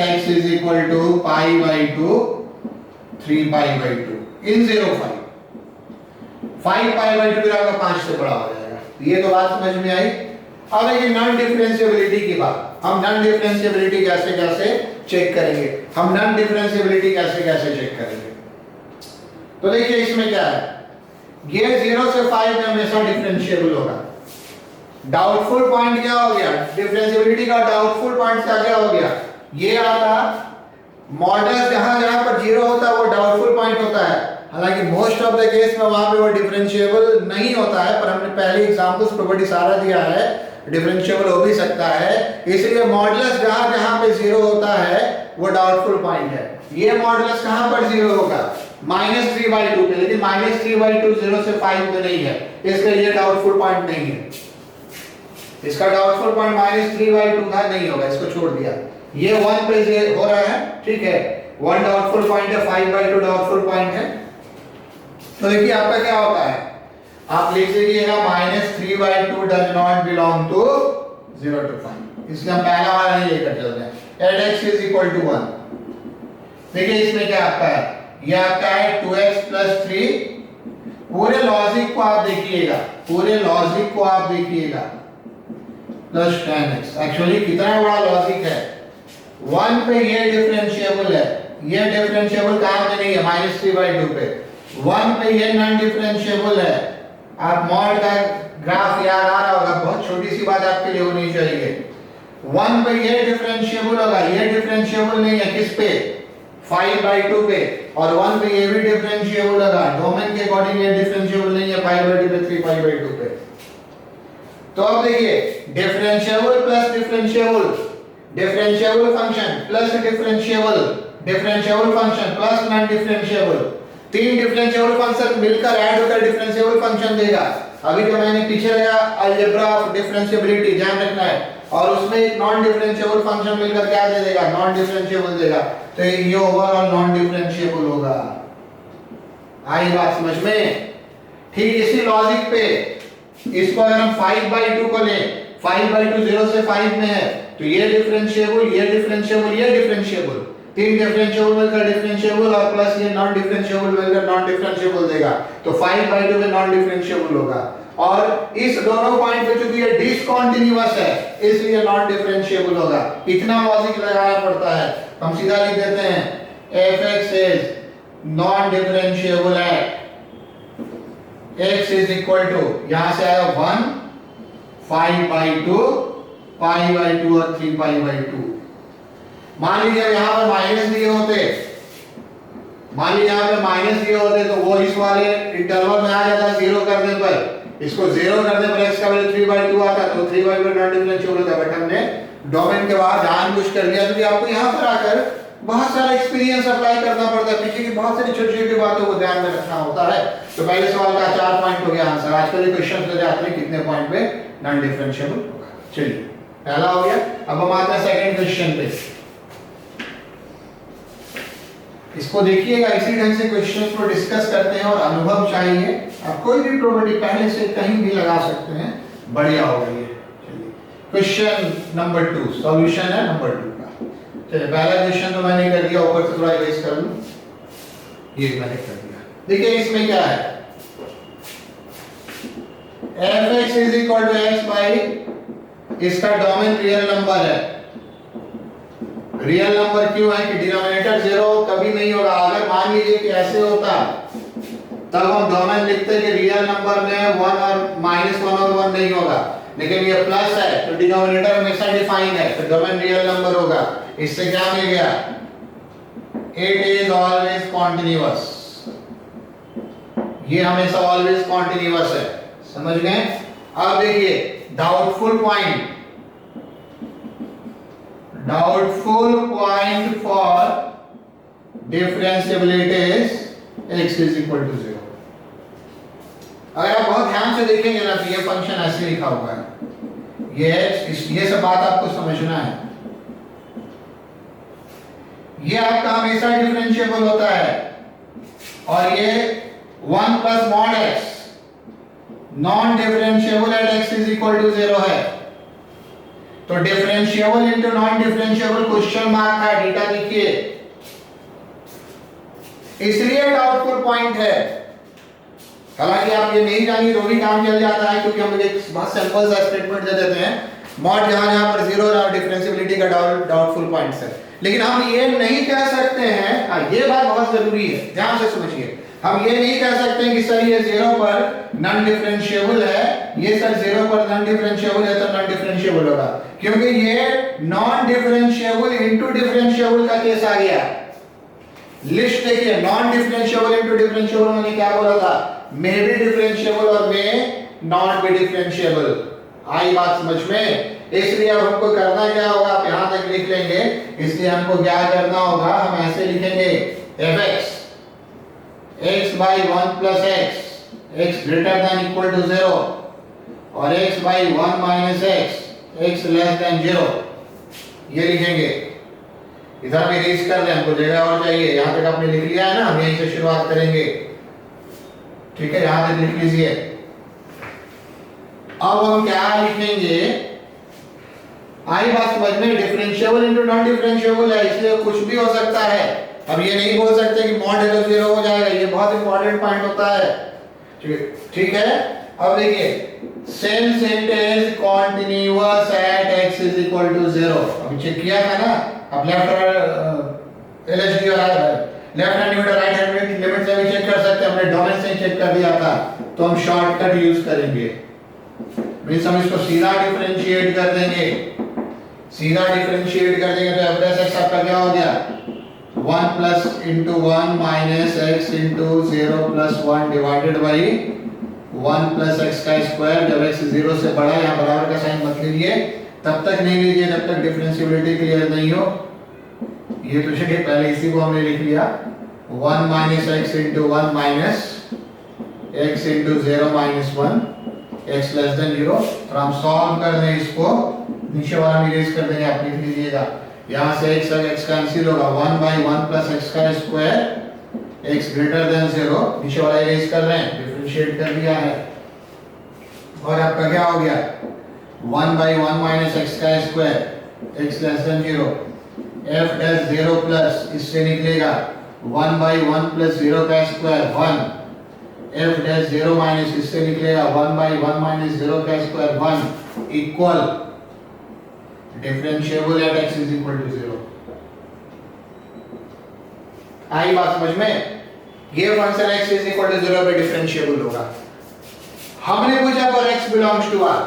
x is equal to π/2 3π/2 in 0 5 5π/2 फिर आपका 5 से बड़ा हो जाएगा। ये तो बात समझ में आई। अब है नॉन डिफरेंशिएबिलिटी की बात, हम नॉन डिफरेंशिएबिलिटी कैसे चेक करेंगे, हम नॉन डिफरेंशिएबिलिटी कैसे चेक करेंगे। तो देखिए इसमें क्या है, ये 0 से 5 में हमेशा डिफरेंशिएबल होगा। डाउटफुल पॉइंट क्या हो गया, डिफरेंशिएबिलिटी का डाउटफुल पॉइंट क्या हो गया, ये आपका मॉडल जहां पर 0 होता है वो डाउटफुल पॉइंट होता है। हालांकि मोस्ट ऑफ द केस में वहां पे वो डिफरेंशिएबल नहीं होता है, पर हमने पहले एग्जांपल्स प्रॉपर्टी सारा दिया है, डिफरेंशिएबल हो भी सकता है। इसलिए मॉडुलस जहां पे 0 होता है वो डाउटफुल पॉइंट है। ये मॉडुलस कहां पर 0 होगा, -3/2 पे, लेकिन -3/2 0 से 5 में नहीं है, इसलिए ये डाउटफुल पॉइंट नहीं है। इसका डाउटफुल पॉइंट -3/2 का नहीं होगा, इसको छोड़ दिया। ये 1 पे हो रहा है, ठीक है, 1 डाउटफुल पॉइंट है, 5/2 डाउटफुल पॉइंट है। तो देखिए आपका क्या होता है, आप लिख लीजिएगा -3/2 does not belong to 0 to 5, इसलिए हम पहला वाला नहीं लेकर चल रहे हैं। At x is equal to 1। देखिए इसमें क्या आपका है, ये आपका है 2x + 3। पूरे लॉजिक को आप देखिएगा, प्लस 10x। एक्चुअली कितना बड़ा लॉजिक है, 1 पे ये डिफरेंशिएबल है, ये डिफरेंशिएबल कहां पे नहीं है, -3/2 पे। 1 पे ये नॉन डिफरेंशिएबल है। आप मॉड का ग्राफ याद आ रहा होगा, बहुत छोटी सी बात आपके लिए होनी चाहिए। 1 पे ये डिफरेंशिएबल होगा, ये डिफरेंशिएबल नहीं है किस पे, 5/2 पे, और 1 पे ये भी डिफरेंशिएबल होगा। डोमेन के अकॉर्डिंग ये डिफरेंशिएबल नहीं है 5/2 पे, 3π/2 पे। तो अब देखिए differentiable plus differentiable function plus differentiable function plus non differentiable, 3 differentiable function मिलकर ऐड होकर डिफरेंशिएबल फंक्शन देगा। अभी जो मैंने पीछे लिया अलजेब्रा ऑफ डिफरेंशिएबिलिटी, ध्यान रखना है, और उसमें एक नॉन डिफरेंशिएबल फंक्शन मिलकर क्या दे देगा, नॉन डिफरेंशिएबल देगा। तो ये ओवरऑल नॉन डिफरेंशिएबल होगा। आई बात समझ में। ठीक इसी लॉजिक पे इसको अगर हम 5/2 को लें, 5/2 0 से 5 में है, तो ये डिफरेंशिएबल, ये डिफरेंशिएबल, ये डिफरेंशिएबल, तीन डिफरेंशिएबल मिलकर डिफरेंशिएबल और प्लस ये नॉन डिफरेंशिएबल मिलकर नॉन डिफरेंशिएबल देगा। तो 5/2 में नॉन डिफरेंशिएबल होगा और इस दोनों पॉइंट पे चूंकि ये डिसकंटीन्यूअस है इसलिए नॉन डिफरेंशिएबल होगा। इतना लॉजिक लगाना पड़ता है। हम सीधा लिख देते हैं fx is non differentiable at x is equal to, यहां से आया 1 5/2 π/2 और 3π/2। मान लीजिए यहां पर माइनस दिए होते, मान लीजिए यहां पे माइनस दिए होते तो वो इस वाले इंटरवल में आ जाता 0 करने पर। इसको 0 करने पर x का वैल्यू 3/2 आता तो 3/2 नॉन डिफरेंशिएबल होता। बट हमने डोमेन के बाहर जानबूझ कर लिया क्योंकि आपको यहां पर आकर बहुत सारा एक्सपीरियंस अप्लाई करना पड़ता है, पीछे की बहुत सारी छोटी-छोटी बातों को ध्यान में रखना होता है। तो पहले सवाल का 4 पॉइंट हो गया आंसर। आजकल ये क्वेश्चन हो जाते हैं कितने पॉइंट पे नॉन डिफरेंशिएबल होगा। चलिए पहला हो गया। अब हम आते हैं सेकंड क्वेश्चन पे। इसको देखिएगा, इसी ढंग से क्वेश्चंस को डिस्कस करते हैं और अनुभव चाहिए। आप कोई भी प्रॉपर्टी पहले से कहीं भी लगा सकते हैं, बढ़िया होगा ये। चलिए क्वेश्चन नंबर 2, सॉल्यूशन है नंबर 2 का। चलिए पहला क्वेश्चन तो मैंने कर दिया, ऊपर से थोड़ा इरेज कर लूं, ये मैंने कर दिया। देखिए इसमें क्या है, fx is equal to x by, इसका डोमेन रियल नंबर है। रियल नंबर क्यों है कि डिनोमिनेटर 0 कभी नहीं होगा। अगर मान लीजिए कि ऐसे होता तब हम डोमेन लिखते कि रियल नंबर में 1 और -1 और 1 नहीं होगा, लेकिन ये प्लस है तो डिनोमिनेटर हमेशा डिफाइन है तो डोमेन रियल नंबर होगा। इससे क्या मिल गया, इट इज ऑलवेज कॉन्टिन्यूअस, ये हमेशा ऑलवेज कॉन्टिन्यूअस है। समझ गए। अब देखिए doubtful point, doubtful point for differentiability is x is equal to 0। अगर आप बहुत ध्यान से देखेंगे ना तो ये फंक्शन ऐसे लिखा हुआ है, ये सब बात आपको समझना है। ये आपका हमेशा डिफरेंशिएबल होता है और ये 1 plus mod x non differentiable at x is equal to 0 है। तो differentiable into non differentiable question mark का डेटा देखिए, इसलिए डाउटफुल पॉइंट है। हालांकि आप ये नहीं जानिए तो भी काम चल जाता है क्योंकि हम एक बहुत सिंपल सा स्टेटमेंट दे देते हैं, मॉड जहां पर 0 और डिफरेंशिएबिलिटी का डाउटफुल पॉइंट्स है। लेकिन हम ये नहीं कह सकते हैं, ये बात बहुत जरूरी है, ध्यान से समझिए। हम ये नहीं कह सकते कि सर ये 0 पर नॉन डिफरेंशिएबल है, ये सर 0 पर नॉन डिफरेंशिएबल है तो नॉन डिफरेंशिएबल होगा, क्योंकि ये नॉन डिफरेंशिएबल इनटू डिफरेंशिएबल का केस आ गया। लिस्ट देखिए, नॉन डिफरेंशिएबल इनटू डिफरेंशिएबल मैंने क्या बोला था, मे बी डिफरेंशिएबल और मे नॉट बी डिफरेंशिएबल। आई बात समझ में। इसलिए अब हमको करना क्या होगा, आप यहां तक लिख लेंगे, इसलिए हमको क्या करना होगा, हम ऐसे लिखेंगे fx x by 1 plus x greater than equal to 0 और x by 1 minus x less than 0, ये लिखेंगे। इधर हम इरेज कर दें, हमको जगह और चाहिए। यहाँ तक आपने लिख लिया है ना, हम यहीं से शुरुआत करेंगे। ठीक है, यहाँ तक लिख लीजिए। अब हम क्या लिखेंगे, आई बात समझ में, डिफरेंशिएबल इनटू नॉन डिफरेंशिएबल है इसलिए कुछ भी हो सकता है। अब ये नहीं बोल सकते कि मॉड है तो 0 हो जाएगा, ये बहुत इंपॉर्टेंट पॉइंट होता है। ठीक है। अब देखिए, since it is continuous at x is equal to 0, अभी चेक किया था ना, अब लेफ्ट और एलएचडी और लेफ्ट हैंड लिमिट और राइट हैंड लिमिट से भी चेक कर सकते हैं। हमने डोमेन से चेक कर दिया था तो हम शॉर्टकट यूज करेंगे, मींस हम इसको सीधा डिफरेंशिएट कर देंगे। सीधा डिफरेंशिएट कर देंगे तो f x आपका क्या हो गया, 1 plus into 1 minus x into 0 plus 1 divided by 1 plus x का स्क्वायर। जब x 0 से बड़ा, यहाँ बराबर का साइन मत लीजिए, तब तक नहीं लीजिए जब तक डिफरेंशिएबिलिटी क्लियर नहीं हो। ये तो चलिए पहले इसी को हमने लिख लिया, 1 minus x into 1 minus x into 0 minus 1 x less than 0। और हम सॉल्व कर दें इसको, नीचे वाला हम इरेज कर देंगे, आप लिख लीजिएगा। यहाँ से x और x कैंसिल होगा, 1 by 1 plus x का स्क्वायर x greater than 0, नीचे वाला इरेज कर रहे हैं, डिफरेंशिएट कर दिया है। और आपका क्या हो गया, 1 by 1 minus x का square x less than 0, f dash 0 plus इससे निकलेगा 1 बाई 1 प्लस 0 का स्क्वायर 1, f डैश 0 माइनस इससे निकलेगा 1 बाई 1 माइनस 0 का square 1 equal differentiable at x is equal to 0। आई बात समझ में? ये function x is equal to 0 पे डिफरेंशिएबल होगा। हमने पूछा for x belongs to r,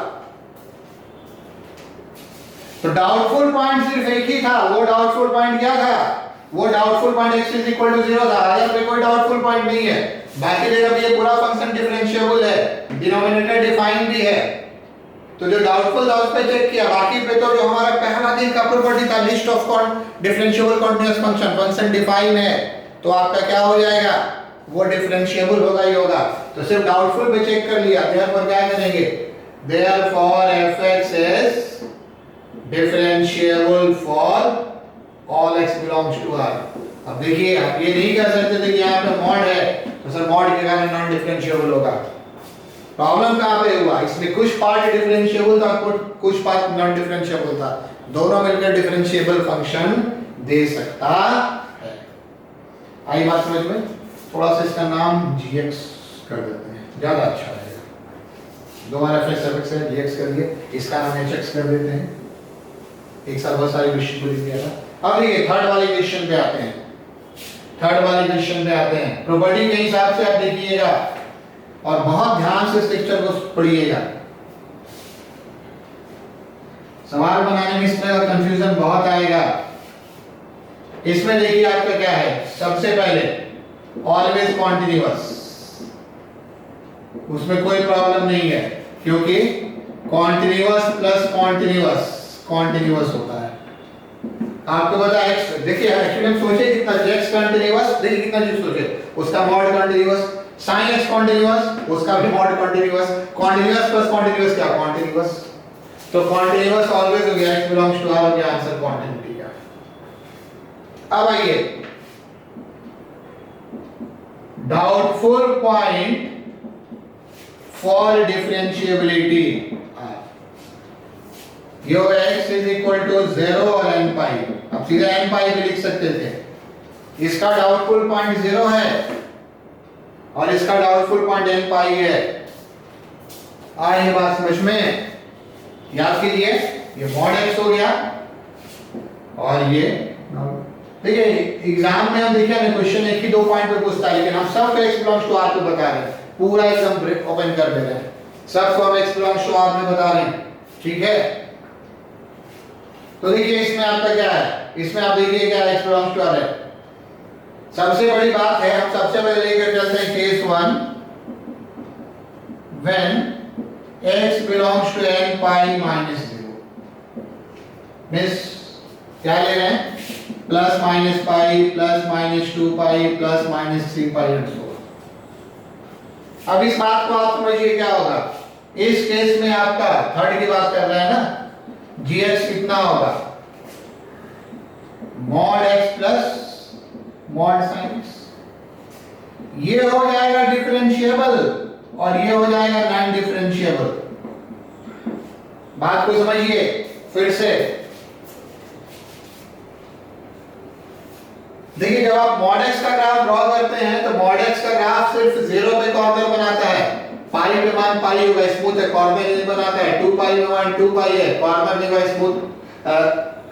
तो डाउटफुल पॉइंट सिर्फ एक ही था। वो डाउटफुल पॉइंट क्या था? वो doubtful point x is equal to 0 था। यहाँ पे कोई डाउटफुल पॉइंट नहीं है। बाकी जगह पे ये पूरा फंक्शन डिफरेंशिएबल है, डिनोमिनेटर डिफाइन भी है। तो जो डाउटफुल था उस पे चेक किया, बाकी पे तो जो हमारा पहला दिन का प्रॉपर्टी था list of differentiable continuous function, function define है, तो आपका क्या हो जाएगा? वो डिफरेंशिएबल होगा ही होगा। तो सिर्फ डाउटफुल पे चेक कर लिया, देयरफॉर क्या करेंगे? Therefore fx is differentiable for all x belongs to r। अब देखिए, आप ये नहीं कह सकते थे कि यहाँ पे मॉड है तो सर मॉड के कारण नॉन डिफरेंशिएबल होगा। प्रॉब्लम कहाँ पे हुआ? इसमें कुछ पार्ट डिफरेंशिएबल था, कुछ पार्ट नॉन डिफरेंशिएबल था। दोनों मिलकर डिफरेंशिएबल फंक्शन दे सकता है। आई बात समझ में? थोड़ा सा इसका नाम gx कर देते हैं, ज्यादा अच्छा रहेगा। दो बार fx है, gx कर दिए, इसका नाम hx कर देते हैं। एक साथ बहुत सारे क्वेश्चन को लिख दिया था। अब देखिए थर्ड वाले क्वेश्चन पे आते हैं। प्रॉपर्टी के हिसाब से आप देखिएगा और बहुत ध्यान से इस लेक्चर को पढ़िएगा। सवाल बनाने में इसमें कंफ्यूजन बहुत आएगा। इसमें देखिए आपका क्या है? सबसे पहले ऑलवेज कॉन्टिन्यूअस, उसमें कोई प्रॉब्लम नहीं है क्योंकि कॉन्टिन्यूअस प्लस कॉन्टिन्यूअस कॉन्टिन्यूअस होता है। आपको पता है x, देखिए एक्चुअली हम सोचे कितना x कंटीन्यूअस, देखिए कितना चीज सोचे, उसका mod continuous, sin x continuous, उसका भी mod continuous, continuous plus continuous क्या? कॉन्टिन्यूअस। तो कॉन्टिन्यूअस ऑलवेज हो गया, x बिलोंग्स टू r, और क्या आंसर? कॉन्टिन्यूटी का। अब आइए डाउटफुल पॉइंट फॉर डिफरेंशिएबिलिटी, ये होगा x इज इक्वल टू 0 और n पाई। अब सीधा n पाई भी लिख सकते थे। इसका डाउटफुल पॉइंट 0 है और इसका डाउटफुल पॉइंट n पाई है। आए ये बात समझ में? याद कीजिए, ये मॉड x हो गया और ये देखिए एग्जाम में हम देखिए ना क्वेश्चन एक ही दो पॉइंट पे पूछता है, लेकिन हम सब x बिलोंग्स टू r पे बता रहे हैं, पूरा एकदम ओपन कर दे रहे हैं, सब हम x बिलोंग्स टू r में बता रहे हैं। ठीक है, तो देखिए इसमें आपका क्या है? इसमें आप देखिए क्या x बिलोंग्स टू r है। सबसे बड़ी बात है, हम सबसे पहले लेकर चलते हैं case 1 when x belongs to n pi minus 0। मिस क्या ले रहे हैं? Plus minus pi, plus minus 2 pi, plus minus 3 pi and so on. अब इस बात को आप समझिए क्या होगा। इस केस में आपका थर्ड की बात कर रहा है ना, gx कितना होगा? Mod x plus mod sin x। ये हो जाएगा डिफरेंशिएबल और ये हो जाएगा नॉन डिफरेंशिएबल। बात को समझिए फिर से। देखिए जब आप मॉड x का ग्राफ ड्रॉ करते हैं तो मॉड x का ग्राफ सिर्फ 0 पे कॉर्नर बनाता है, पाई पे मान पाई होगा, स्मूथ है, कॉर्नर नहीं बनाता है, 2 पाई में मान 2 पाई है, कॉर्नर नहीं होगा, स्मूथ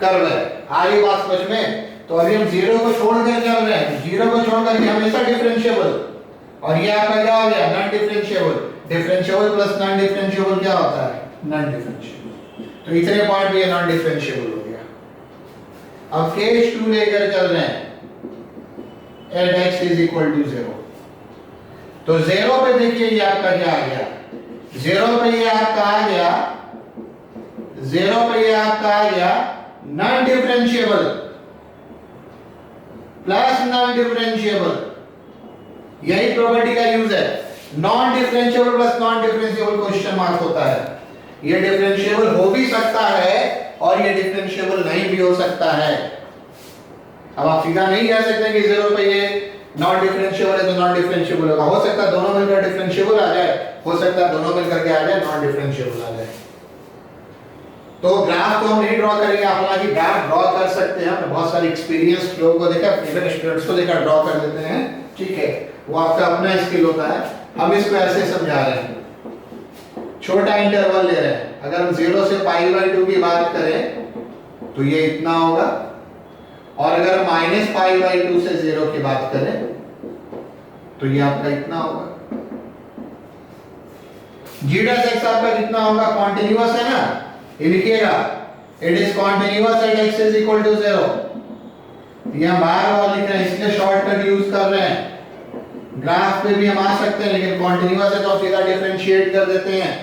कर्व है। आगे बात समझ में? तो अभी हम 0 को छोड़कर चल रहे हैं, 0 को छोड़कर ये हमेशा डिफरेंशिएबल, और ये आपका क्या हो गया? Non differentiable. Differentiable plus non differentiable क्या होता है? Non differentiable. तो इतने पॉइंट भी ये नॉन डिफरेंशिएबल हो गया। अब केस 2 लेकर चल रहे हैं, at x is equal to 0। तो 0 पे देखिए ये आपका क्या आ गया? 0 पे ये आपका आ गया, 0 पे ये आपका आ गया non differentiable plus non differentiable. यही प्रॉपर्टी का यूज है। Non differentiable plus non differentiable question mark होता है। ये डिफरेंशिएबल हो भी सकता है और ये डिफरेंशिएबल नहीं भी हो सकता है। अब आप सीधा नहीं कह सकते कि 0 पे ये नॉन डिफरेंशिएबल है तो नॉन डिफरेंशिएबल होगा। हो सकता है दोनों मिलकर डिफरेंशिएबल आ जाए, हो सकता है दोनों मिलकर के आ जाए नॉन डिफरेंशिएबल आ जाए। तो ग्राफ तो हम नहीं ड्रॉ करेंगे, हालांकि ग्राफ ड्रॉ कर सकते हैं, हमने बहुत सारे एक्सपीरियंस लोगों को देखा, इवन स्टूडेंट्स को देखा ड्रॉ कर लेते हैं, ठीक है, वो आपका अपना स्किल होता है। हम इसको ऐसे समझा रहे हैं, छोटा इंटरवल ले रहे हैं, अगर हम 0 से π/2 की बात करें तो ये इतना होगा, और अगर -π/2 से 0 की बात करें तो ये आपका इतना होगा। g डैश x आपका कितना होगा, कॉन्टिन्यूअस है ना, ये लिखिएगा it is continuous at x is equal to 0। यहां बार-बार लिख रहे हैं इसलिए शॉर्टकट यूज कर रहे हैं। ग्राफ पे भी हम आ सकते हैं, लेकिन कॉन्टिन्यूअस है तो हम सीधा डिफरेंशिएट कर देते हैं,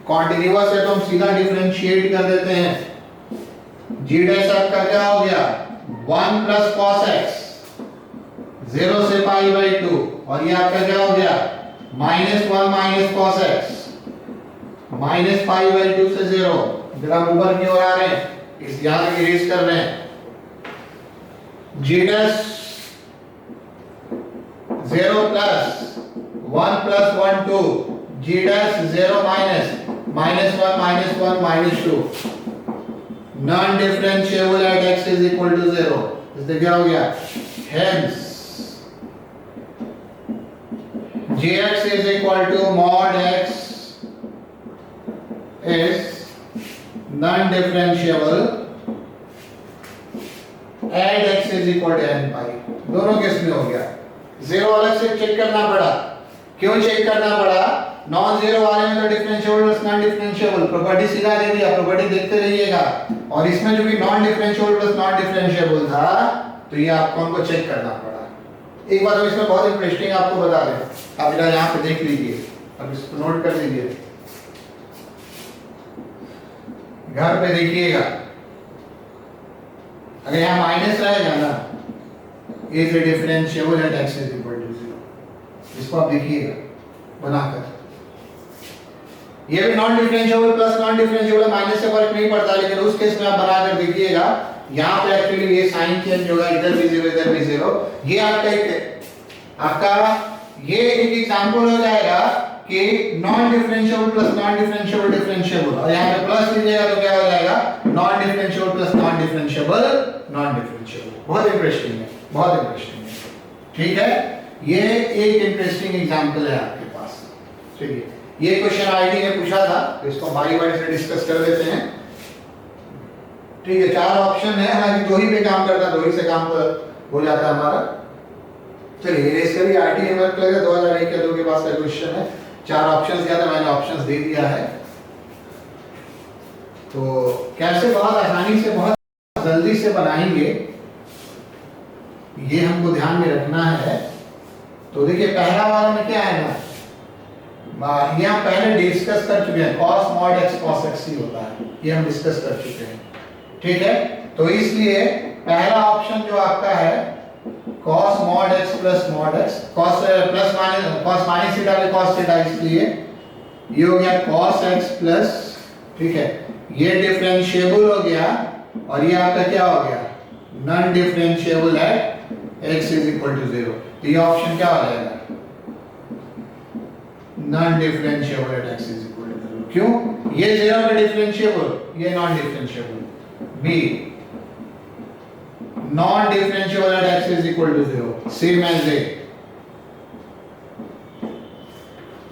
कॉन्टिन्यूअस है तो हम सीधा डिफरेंशिएट कर देते हैं। g डैश आपका क्या हो गया, 1 प्लस cos x 0 से π/2, और ये आपका क्या हो गया, -1 माइनस cos x -π/2 से 0। जब हम ऊपर की ओर आ रहे हैं, इस यहां तक इरेज कर रहे हैं, g dash 0 plus 1 plus 1 2, g dash 0 minus -1 minus 2, non differentiable at x is equal to 0। इससे क्या हो गया, hence gx is equal to mod x is non-differentiable at x is equal to n pi। दोनों case में हो गया। 0 अलग से चेक करना पड़ा, क्यों चेक करना पड़ा, नॉन जीरो वाले में तो differentiable plus non differentiable property सीधा दे दिया, प्रॉपर्टी देखते रहिएगा, और इसमें जो भी non differentiable plus non differentiable था तो ये आपको हमको चेक करना पड़ा। एक बात हम इसमें बहुत इंटरेस्टिंग आपको बता दें, आप जरा यहाँ पे देख लीजिए, अब इसको नोट कर लीजिए, घर पे देखिएगा, अगर यहाँ माइनस रहेगा ना, is differentiable at x is equal to 0, इसको आप देखिएगा बनाकर, ये भी non differentiable plus non differentiable minus से फर्क नहीं पड़ता, लेकिन उस केस में आप बनाकर देखिएगा, यहाँ पे एक्चुअली ये साइन चेंज होगा, इधर भी 0 इधर भी 0। ये आपका ये एक एग्जांपल हो जाएगा कि non differentiable plus non differentiable differentiable, और यहाँ पे प्लस लीजिएगा तो क्या हो जाएगा, non differentiable plus non differentiable non differentiable. बहुत इंटरेस्टिंग है, बहुत इंटरेस्टिंग है, ठीक है, ये एक इंटरेस्टिंग एग्जांपल है आपके पास। चलिए, ये क्वेश्चन आईटी ने पूछा था, तो इसको बारी बारी से डिस्कस कर लेते हैं, ठीक है। 4 ऑप्शन है, हालांकि 2 ही पे काम करता, 2 ही से काम हो जाता है हमारा। चलिए, इसका भी आईटी वर्क लगेगा, 2001 के 2 के पास का क्वेश्चन है, 4 ऑप्शंस दिया था, मैंने ऑप्शंस दे दिया है। तो कैसे बहुत आसानी से बहुत जल्दी से बनाएंगे, ये हमको ध्यान में रखना है। तो देखिए, पहला वाला में क्या है ना, ये हम पहले डिस्कस कर चुके हैं, cos mod x cos x ही होता है, ये हम डिस्कस कर चुके हैं, ठीक है। तो इसलिए पहला ऑप्शन जो आपका है cos mod x plus mod x, cos plus minus cos minus theta पे cos थीटा, इसलिए ये हो गया cos x प्लस, ठीक है, ये डिफरेंशिएबल हो गया, और ये आपका क्या हो गया, non differentiable at x is equal to 0। तो ये ऑप्शन क्या हो जाएगा, non differentiable at x is equal to 0। क्यों, ये 0 में डिफरेंशिएबल, ये non differentiable. B, non differentiable at x is equal to 0, same as A,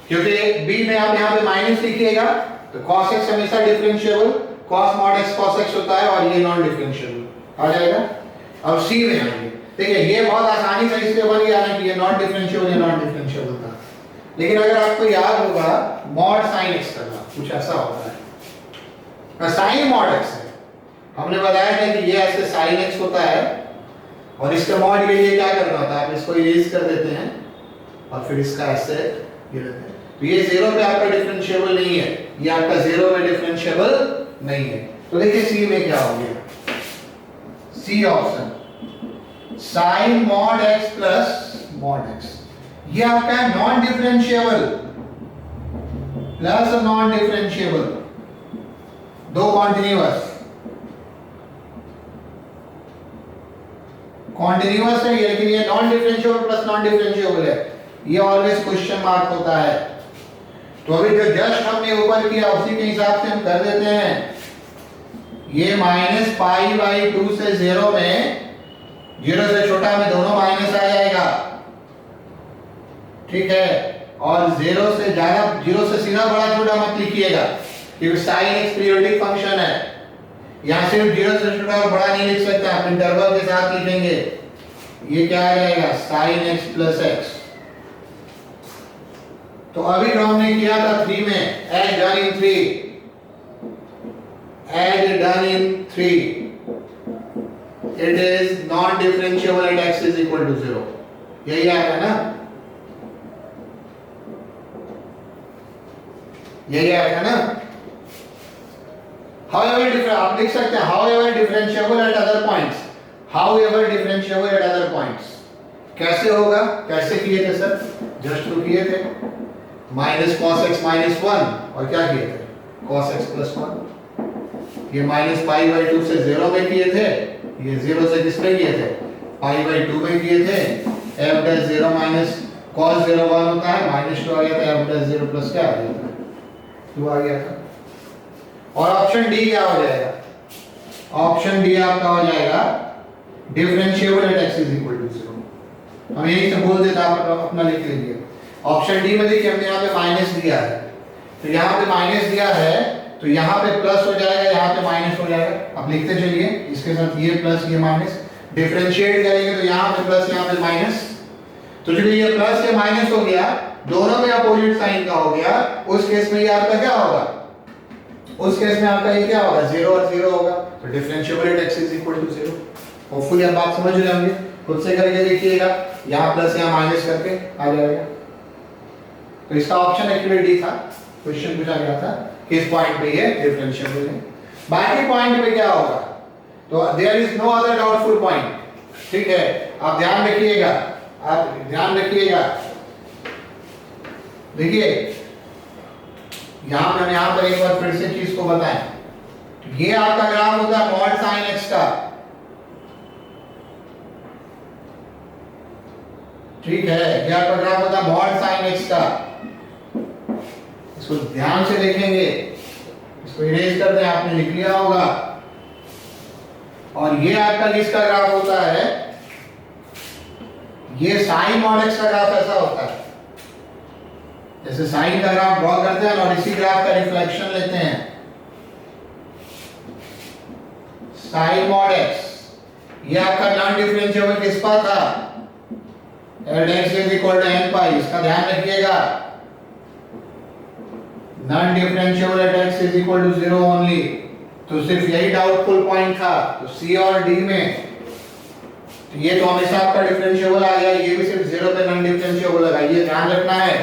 क्योंकि बी में आप यहां पे माइनस लिखिएगा तो cos x हमेशा differentiable, cos mod x cos x होता है, और ये नॉन डिफरेंशिएबल आ जाएगा। अब सी में आएंगे, देखिए ये बहुत आसानी से इससे बन गया ना कि ये नॉन डिफरेंशिएबल, ये नॉन डिफरेंशिएबल था, लेकिन अगर आपको याद होगा mod sin x करना, कुछ ऐसा होता है, sin mod x है, हमने बताया था कि ये ऐसे sin x होता है, और इसका mod के लिए क्या करना होता है, आप इसको इरेज कर देते हैं, और फिर इसका ऐसे ये लेते हैं। तो ये 0 पे आपका डिफरेंशिएबल नहीं है, ये आपका 0 में डिफरेंशिएबल नहीं है। तो देखिए सी में क्या हो गया, C option, sin mod x प्लस mod x, ये आपका है non differentiable plus non differentiable, दो कॉन्टिन्यूअस, कॉन्टिन्यूअस है ये, लेकिन ये non differentiable plus non differentiable है, ये ऑलवेज क्वेश्चन मार्क होता है। तो अभी जो जस्ट हमने ऊपर किया उसी के हिसाब से हम कर देते हैं, ये माइनस पाई बाई 2 से 0 में, 0 से छोटा में दोनों माइनस आ जाएगा, ठीक है। और 0 से ज्यादा, 0 से सीधा बड़ा छोटा मत लिखिएगा क्योंकि sin x पीरियोडिक फंक्शन है। यहां सिर्फ 0 से छोटा और बड़ा नहीं लिख सकते, आप इंटरवल के साथ लिखेंगे। ये क्या आ जाएगा, sin x प्लस x। तो अभी जो हमने किया था 3 में, add done in 3, add done in 3, it is not differentiable at x is equal to 0, यही आएगा ना, यही आएगा ना। However different, आप लिख सकते हैं however differentiable at other points, however differentiable at other points। कैसे होगा, कैसे किए थे सर, जस्ट तो किए थे, माइनस कॉस एक्स माइनस 1 और क्या किए थे, कॉस एक्स प्लस 1। ये माइनस पाई बाई 2 से 0 में किए थे, ये 0 से किस में किए थे, पाई बाई 2 में किए थे। एफ डैश 0 माइनस कॉस 0 1 होता है, माइनस 2 आ गया था, एफ डैश 0 प्लस क्या आ गया था, 2 आ गया था। और ऑप्शन डी क्या हो जाएगा, ऑप्शन डी आपका हो जाएगा differentiable at x is equal to 0। हम यही से बोल देता, आप अपना लिख लीजिए। ऑप्शन डी में देखिए हमने यहाँ पे माइनस दिया है, तो यहाँ पे माइनस दिया है तो यहाँ पे प्लस हो जाएगा, यहाँ पे माइनस हो जाएगा। अब लिखते चलिए, इसके साथ ये प्लस ये माइनस, डिफरेंशिएट करेंगे तो यहाँ पे प्लस यहाँ पे माइनस। तो चलिए ये प्लस ये माइनस हो गया, दोनों में अपोजिट साइन का हो गया, उस केस में ये आपका क्या होगा, उस केस में आपका ये क्या होगा, 0 और 0 होगा। तो differentiable at x is equal to 0। Hopefully आप बात समझ रहे होंगे, खुद से करके देखिएगा, यहाँ प्लस यहाँ माइनस करके आ जाएगा। तो इसका ऑप्शन एक्चुअली डी था, क्वेश्चन पूछा गया था किस पॉइंट पे ये डिफरेंशिएबल है। बाकी पॉइंट पे क्या होगा, तो there is no other doubtful point, ठीक है। आप ध्यान रखिएगा, आप ध्यान रखिएगा। देखिए यहां पर एक बार फिर से चीज को बताएं, ये आपका ग्राफ होता है मॉड साइन एक्स का, ठीक है, ये आपका ग्राफ होता है मॉड साइन एक्स का। इसको ध्यान से देखेंगे, इसको इरेज कर दें, आपने लिख लिया होगा। और ये आपका किसका ग्राफ होता है, ये साइन मॉड एक्स का ग्राफ ऐसा होता है, जैसे साइन का ग्राफ ड्रॉ करते हैं और इसी ग्राफ का रिफ्लेक्शन लेते हैं, साइन मॉड एक्स। ये आपका नॉन डिफरेंशिएबल किस पर था, at x is equal to n pi, इसका ध्यान रखिएगा। Non differentiable at x is equal to 0 only, तो सिर्फ यही डाउटफुल पॉइंट था। तो सी और डी में तो ये तो हमेशा आपका डिफरेंशिएबल आ गया, ये भी सिर्फ 0 पे नॉन डिफरेंशिएबल लगा, ये ध्यान रखना है,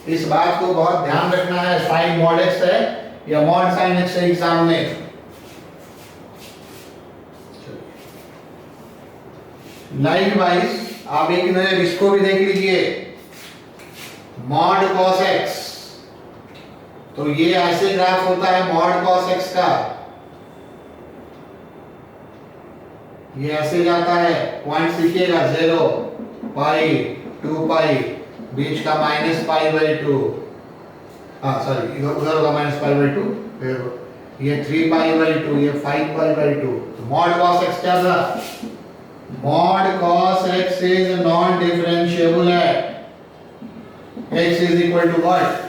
इस बात को बहुत ध्यान रखना है। साइन मॉड एक्स है या मॉड साइन एक्स है एग्जाम में। लाइकवाइज आप एक नजर इसको भी देख लीजिए, मॉड कॉस एक्स, तो ये ऐसे ग्राफ होता है मॉड कॉस एक्स का, ये ऐसे जाता है, पॉइंट लिखिएगा 0 पाई 2 पाई, बीच का माइनस पाई बाई 2, सॉरी उधर होगा माइनस पाई बाई 2, फिर ये 3 पाई बाई 2, ये 5 पाई बाई 2। तो मॉड कॉस एक्स क्या था, mod cos x is non differentiable है, x is equal to what,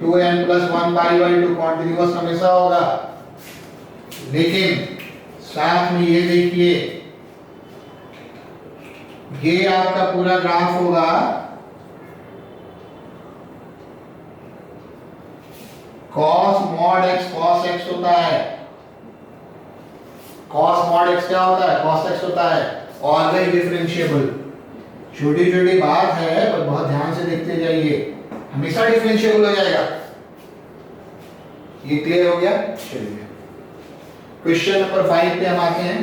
2n plus 1 pi by 2, continuous हमेशा होगा। लेकिन साथ में ये देखिए, ये आपका पूरा ग्राफ होगा cos mod x cos x होता है, cos mod x क्या होता है, cos x होता है, ऑलवेज डिफरेंशिएबल। छोटी छोटी बात है पर बहुत ध्यान से देखते जाइए, हमेशा डिफरेंशिएबल हो जाएगा। ये क्लियर हो गया। चलिए क्वेश्चन नंबर 5 पे हम आते हैं।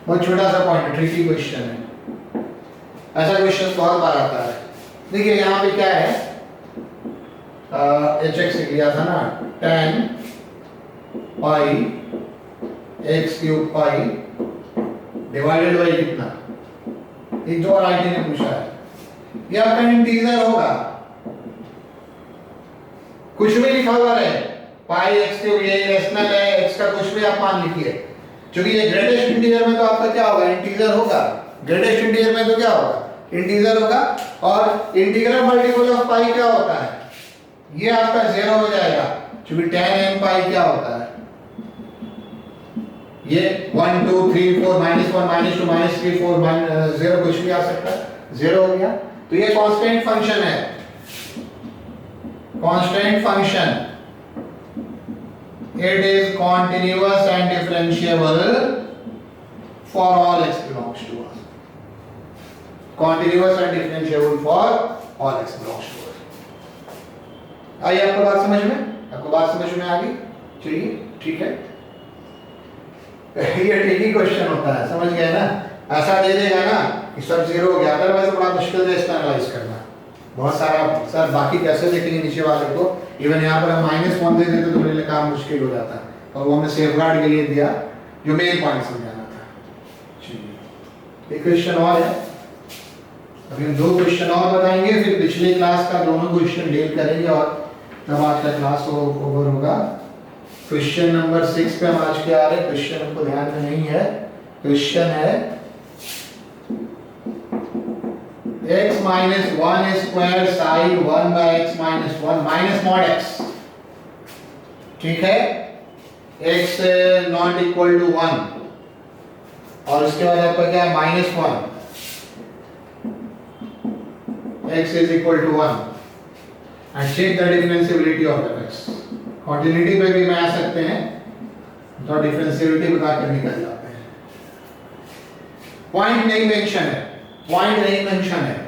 बहुत छोटा सा पॉइंट, ट्रिकी क्वेश्चन है, ऐसा क्वेश्चन बहुत बार आता है। देखिए यहाँ पे क्या है, एच एक्स लिया था ना, tan pi x cube pi divided by कितना, एक जो और आईटी ने पूछा है, ये आपका इंटीजर होगा, कुछ भी लिखा हुआ रहे पाई एक्स क्यूब ये इरेशनल है, एक्स का कुछ भी आप मान लिखिए, क्योंकि ये ग्रेटेस्ट इंटीजर में तो आपका क्या होगा, इंटीजर होगा, ग्रेटेस्ट इंटीजर में तो क्या होगा, इंटीजर होगा, और इंटीग्रल मल्टीपल ऑफ पाई क्या होता है, ये आपका 0 हो जाएगा, क्योंकि tan n पाई क्या होता है, ये 1 2 3 4 -1 -2 -3 4 0 कुछ भी आ सकता है, 0 हो गया। तो ये कांस्टेंट फंक्शन है, constant function, it is continuous and differentiable for all x belongs to us, continuous and differentiable for all x belongs to us। आइए आपको बात समझ में, आपको बात समझ में आ गई, चलिए ठीक है। ये ट्रिकी क्वेश्चन होता है, समझ गए ना, ऐसा दे देगा ना कि सब 0 हो गया, अदरवाइज बड़ा मुश्किल है इसका एनालाइज करना, बहुत सारा, सर बाकी कैसे देखेंगे नीचे वाले को, इवन यहाँ पर हम -1 दे देते तो मेरे लिए काम मुश्किल हो जाता है, और वो हमने सेफगार्ड के लिए दिया जो मेन पॉइंट समझाना था। चलिए एक क्वेश्चन और है, अभी हम 2 क्वेश्चन और बताएंगे, फिर पिछले क्लास का दोनों क्वेश्चन डील करेंगे और तब आज का क्लास ओवर होगा। क्वेश्चन नंबर 6 पे हम आज क्या आ रहे हैं, क्वेश्चन हमको ध्यान में नहीं है, क्वेश्चन है x minus 1 square sin 1 by x minus 1 minus mod x, ठीक है, x नॉट इक्वल टू 1, और उसके बाद आपका क्या है -1, x is equal to 1 and check the differentiability of fx। Continuity पे भी मैं आ सकते हैं तो डिफरेंशिएबिलिटी बता कर निकल जाते हैं। पॉइंट नहीं मेंशन है, पॉइंट नहीं मेंशन है,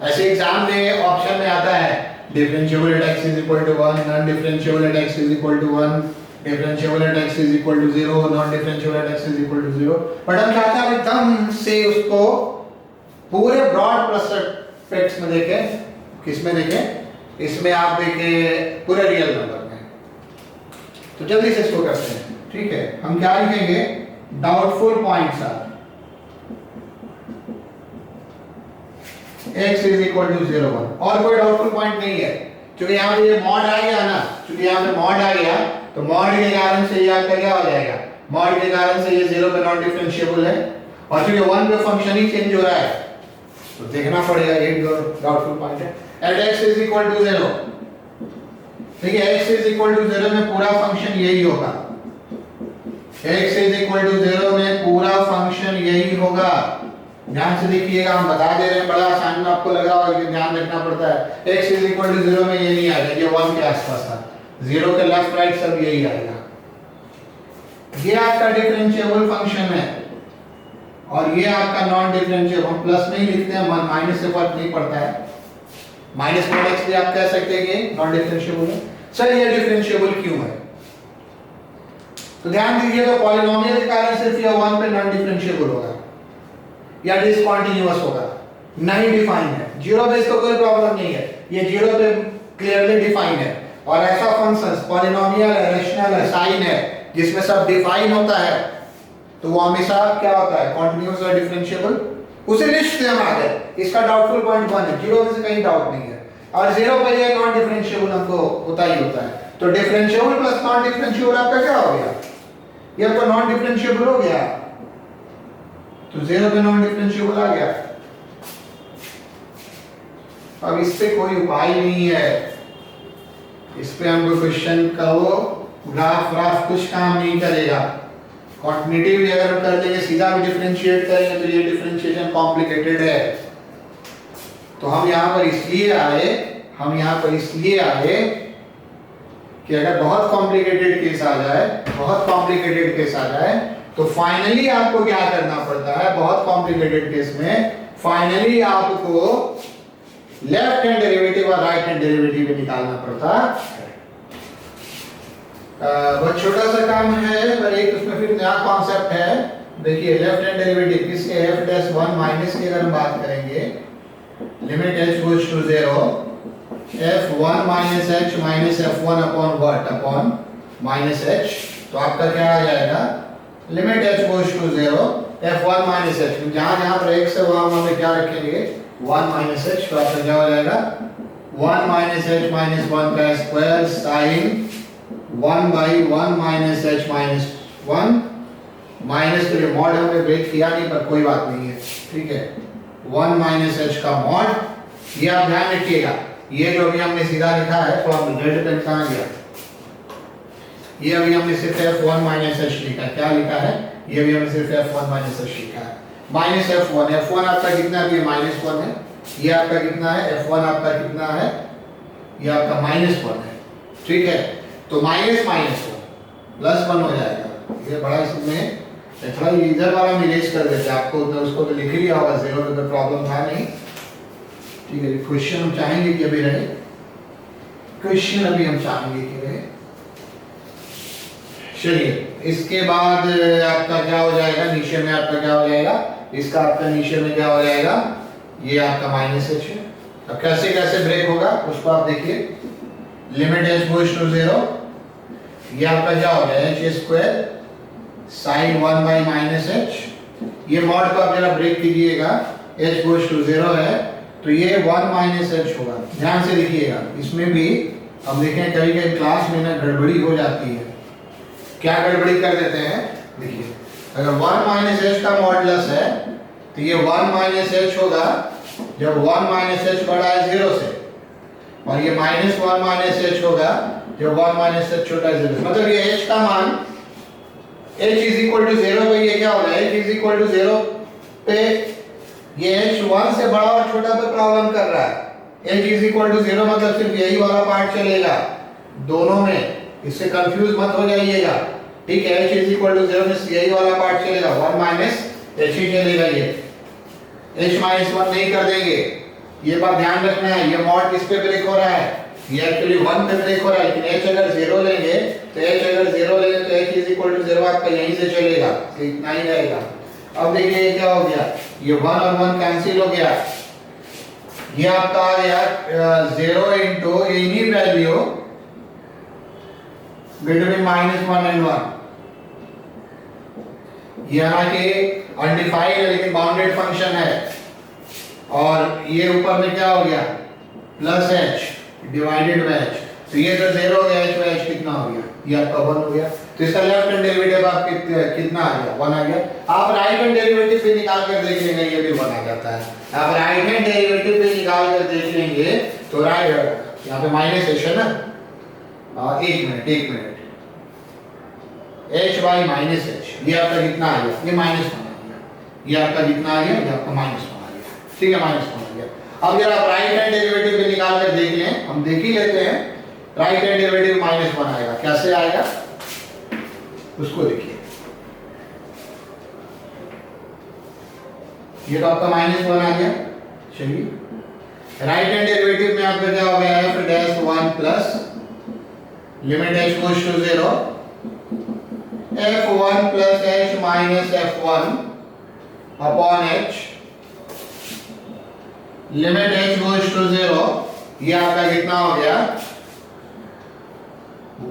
ऐसे एग्जाम में ऑप्शन में आता है differentiable at x is equal to 1, non differentiable at x is equal to 1, differentiable at x is equal to 0, non differentiable at x is equal to 0, but हम चाहते हैं एकदम से उसको पूरे ब्रॉड पर्सपेक्टिव में देखें। किस में देखें, इसमें आप देखें पूरे रियल नंबर में, तो जल्दी से इसको करते हैं, ठीक है। हम क्या लिखेंगे, doubtful points are x is equal to 0 1, और कोई डाउटफुल पॉइंट नहीं है, क्योंकि यहाँ पे ये मॉड आ गया ना, क्योंकि यहाँ पे मॉड आ गया तो मॉड के कारण से ये आपका क्या हो जाएगा, मॉड के कारण से ये 0 पे नॉन डिफरेंशिएबल है, और क्योंकि 1 पे फंक्शन ही चेंज हो रहा है तो देखना पड़ेगा, एक डाउटफुल पॉइंट है। At x is equal to 0, ठीक है, x is equal to 0 में पूरा फंक्शन यही होगा, x is equal to 0 में पूरा फंक्शन यही होगा। ध्यान से देखिएगा, हम बता दे रहे हैं, बड़ा आसान में आपको लगा होगा कि ध्यान रखना पड़ता है। x is equal to 0 में ये नहीं आएगा, ये 1 के आसपास था, 0 के लेफ्ट राइट सब यही आएगा। ये आपका डिफरेंशिएबल फंक्शन है और ये आपका नॉन डिफरेंशिएबल, हम प्लस नहीं लिखते हैं, माइनस से फर्क नहीं पड़ता है, माइनस mod x भी आप कह सकते हैं कि नॉन डिफरेंशिएबल है। सर ये डिफरेंशिएबल क्यों है, तो ध्यान दीजिएगा, पॉलिनोमियल के कारण सिर्फ ये 1 पे नॉन डिफरेंशिएबल होगा या डिसकंटीन्यूअस होगा, नहीं डिफाइन है। 0 पे इसको कोई प्रॉब्लम नहीं है, ये 0 पे क्लियरली डिफाइन है, और ऐसा फंक्शंस पॉलिनोमियल है, रेशनल है, साइन है, जिसमें सब डिफाइन होता है तो वो हमेशा क्या होता है, कंटीन्यूअस और डिफरेंशिएबल। उसी लिस्ट से हम आ गए, इसका डाउटफुल पॉइंट 1 है, 0 में से कहीं डाउट नहीं है, और 0 पे ये नॉन डिफरेंशिएबल हमको होता ही होता है। तो डिफरेंशिएबल प्लस नॉन डिफरेंशिएबल आपका क्या हो गया, ये आपका नॉन डिफरेंशिएबल हो गया, तो 0 पे नॉन डिफरेंशिएबल आ गया। अब इस पे कोई उपाय नहीं है, इस पे हमको क्वेश्चन का वो ग्राफ कुछ काम नहीं करेगा। कॉन्टिन्यूटी भी अगर हम कर देंगे, सीधा भी डिफरेंशिएट करेंगे तो ये डिफरेंशिएशन कॉम्प्लिकेटेड है। तो हम यहाँ पर इसलिए आए, कि अगर बहुत कॉम्प्लिकेटेड केस आ जाए, तो फाइनली आपको क्या करना पड़ता है, बहुत कॉम्प्लिकेटेड केस में फाइनली आपको लेफ्ट हैंड डेरिवेटिव और राइट हैंड डेरिवेटिव भी निकालना पड़ता है। बहुत छोटा सा काम है, पर एक उसमें फिर नया कॉन्सेप्ट है। देखिए लेफ्ट हैंड डेरिवेटिव किसके, f'1 माइनस की अगर हम बात करेंगे, limit h goes to 0, f1 minus h minus f1 upon what, upon minus h, तो आपका क्या आ जाएगा, limit h goes to 0, f1 minus h, जहां पर x है वहां पे क्या रखेंगे, 1 माइनस h, तो आपका क्या हो जाएगा, 1 माइनस h माइनस 1 का square sine 1 by 1 minus H minus 1 minus के लिए मॉड हमने ब्रेक किया नहीं पर कोई बात नहीं है, ठीक है। 1 माइनस एच का मॉड, ये आप ध्यान रखिएगा, ये जो अभी हमने सीधा लिखा है तो हम जेड पे कहाँ गया, ये अभी हमने सिर्फ f1 माइनस एच लिखा है, क्या लिखा है, ये अभी हमने सिर्फ f1 माइनस एच लिखा है, माइनस f1, f1 आपका कितना है, माइनस 1 है, ये आपका कितना है, f1 आपका कितना है, ये आपका माइनस 1 है, ठीक है। तो माइनस माइनस 1 प्लस 1 हो जाएगा, ये बड़ा इसमें थोड़ा इधर वाला इरेज कर देते हैं, आपको तो उसको तो लिख लिया होगा, जीरो पे तो प्रॉब्लम था नहीं, ठीक है। क्वेश्चन हम चाहेंगे कि अभी रहे, क्वेश्चन अभी हम चाहेंगे कि रहे, चलिए। इसके बाद आपका क्या हो जाएगा, नीचे में आपका क्या हो जाएगा, इसका आपका नीचे में क्या हो जाएगा, ये आपका माइनस एच है। अब कैसे कैसे ब्रेक होगा उसको आप देखिए, लिमिट एच गोज़ टू 0, ये आपका क्या हो गया H square sine 1 by minus H, ये मॉड को आप जरा ब्रेक कीजिएगा, एच गोज़ टू 0 है तो ये 1 माइनस एच होगा। ध्यान से देखिएगा, इसमें भी हम देखें कभी कभी क्लास में ना गड़बड़ी हो जाती है, क्या गड़बड़ी कर देते हैं, देखिए अगर 1 माइनस एच का मॉडुलस है तो ये 1 माइनस एच होगा जब 1 माइनस एच बड़ा है 0 से, और ये माइनस 1 माइनस एच होगा जब 1 माइनस एच छोटा है 0 से। मतलब ये h का मान h इज इक्वल टू 0 पे ये क्या होगा, h इज इक्वल टू 0 पे ये h 1 से बड़ा और छोटा पे प्रॉब्लम कर रहा है, h इज इक्वल टू 0 मतलब सिर्फ यही वाला पार्ट चलेगा दोनों में, इससे कंफ्यूज मत हो जाइएगा, ठीक है। h इज इक्वल टू 0 में यही वाला पार्ट चलेगा, 1 माइनस h ही चलेगा, ये h माइनस 1 नहीं कर देंगे, ये बात ध्यान रखना है। ये मॉड किस पे ब्रेक हो रहा है, ये एक्चुअली 1 पे ब्रेक हो रहा है, लेकिन h अगर 0 लेंगे तो h अगर 0 लेंगे तो h इज इक्वल टू 0 आपका यहीं से चलेगा, तो इतना ही रहेगा। अब देखिए ये क्या हो गया, ये 1 और 1 कैंसिल हो गया, ये आपका आ गया 0 into any value between -1 and 1, ये हालांकि अनडिफाइंड है लेकिन बाउंडेड फंक्शन है, और ये ऊपर में क्या हो गया plus h divided by h, तो ये जो 0 हो गया h बाय h कितना हो गया, ये आपका 1 हो गया, तो इसका लेफ्ट हैंड डेरिवेटिव आप कितना आ गया, 1 आ गया। आप राइट हैंड डेरिवेटिव पे निकाल कर देख लेंगे, ये भी 1 आ जाता है। आप राइट हैंड डेरिवेटिव पे निकाल कर देख लेंगे तो राइट यहाँ पे माइनस h है ना, एक minute h by minus h, ये आपका कितना आ गया, ये माइनस 1 आ गया, ये आपका कितना आ गया, ये आपका माइनस 1 आ गया, ठीक है, माइनस 1 आ गया। अब जरा आप राइट हैंड डेरिवेटिव पे निकाल कर देख लें, हम देख ही लेते हैं, राइट हैंड डेरिवेटिव -1 आएगा, कैसे आएगा उसको देखिए, ये तो आपका -1 आ गया। चलिए राइट हैंड डेरिवेटिव में आपका क्या हो गया, f dash 1 plus limit h goes to 0 f1 plus h minus f1 upon h limit h goes to 0, ये आपका कितना हो गया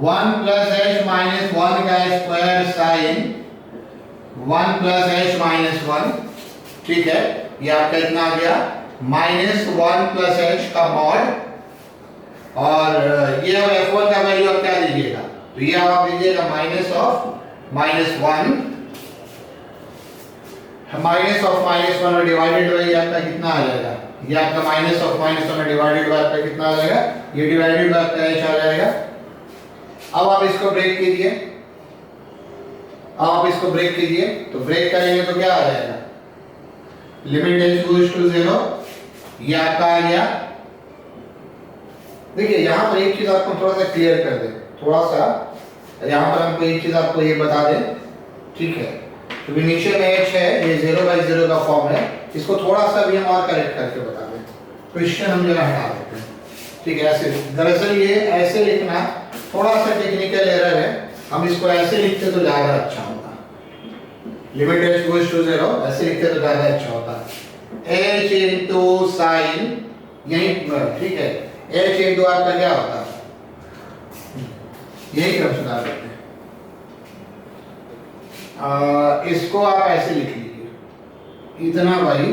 1 प्लस h माइनस 1 का square sine 1 plus h minus 1, ठीक है, ये आपका कितना आ गया -1 प्लस h का मॉड, और ये अब f1 का वैल्यू आप क्या दीजिएगा, तो ये आप दीजिएगा -1 और डिवाइडेड बाय आपका कितना आ जाएगा, ये आपका -1 और डिवाइडेड बाय आपका कितना आ जाएगा, ये डिवाइडेड बाय आपका h आ जाएगा। अब आप इसको ब्रेक कीजिए, तो ब्रेक करेंगे तो क्या आ जाएगा, लिमिट h गोज़ टू 0, ये आपका आ गया। देखिए यहाँ पर एक चीज आपको थोड़ा सा क्लियर कर दे, थोड़ा सा यहाँ पर हमको एक चीज आपको ये बता दे, ठीक है, क्योंकि नीचे में h है, ये 0/0 का फॉर्म है, इसको थोड़ा सा भी हम और करेक्ट करके बता दें, क्वेश्चन हम जरा हटा देते हैं, ठीक है। ऐसे दरअसल ये ऐसे लिखना थोड़ा सा टेक्निकल एरर है, हम इसको ऐसे लिखते तो ज्यादा अच्छा होता, लिमिट h गोज़ टू 0 ऐसे लिखते तो ज्यादा अच्छा होता, h इनटू साइन, यही ठीक है, h इनटू आपका क्या होता है, यही क्रम सुधार करते हैं, इसको आप ऐसे लिख लीजिए, इतना भाई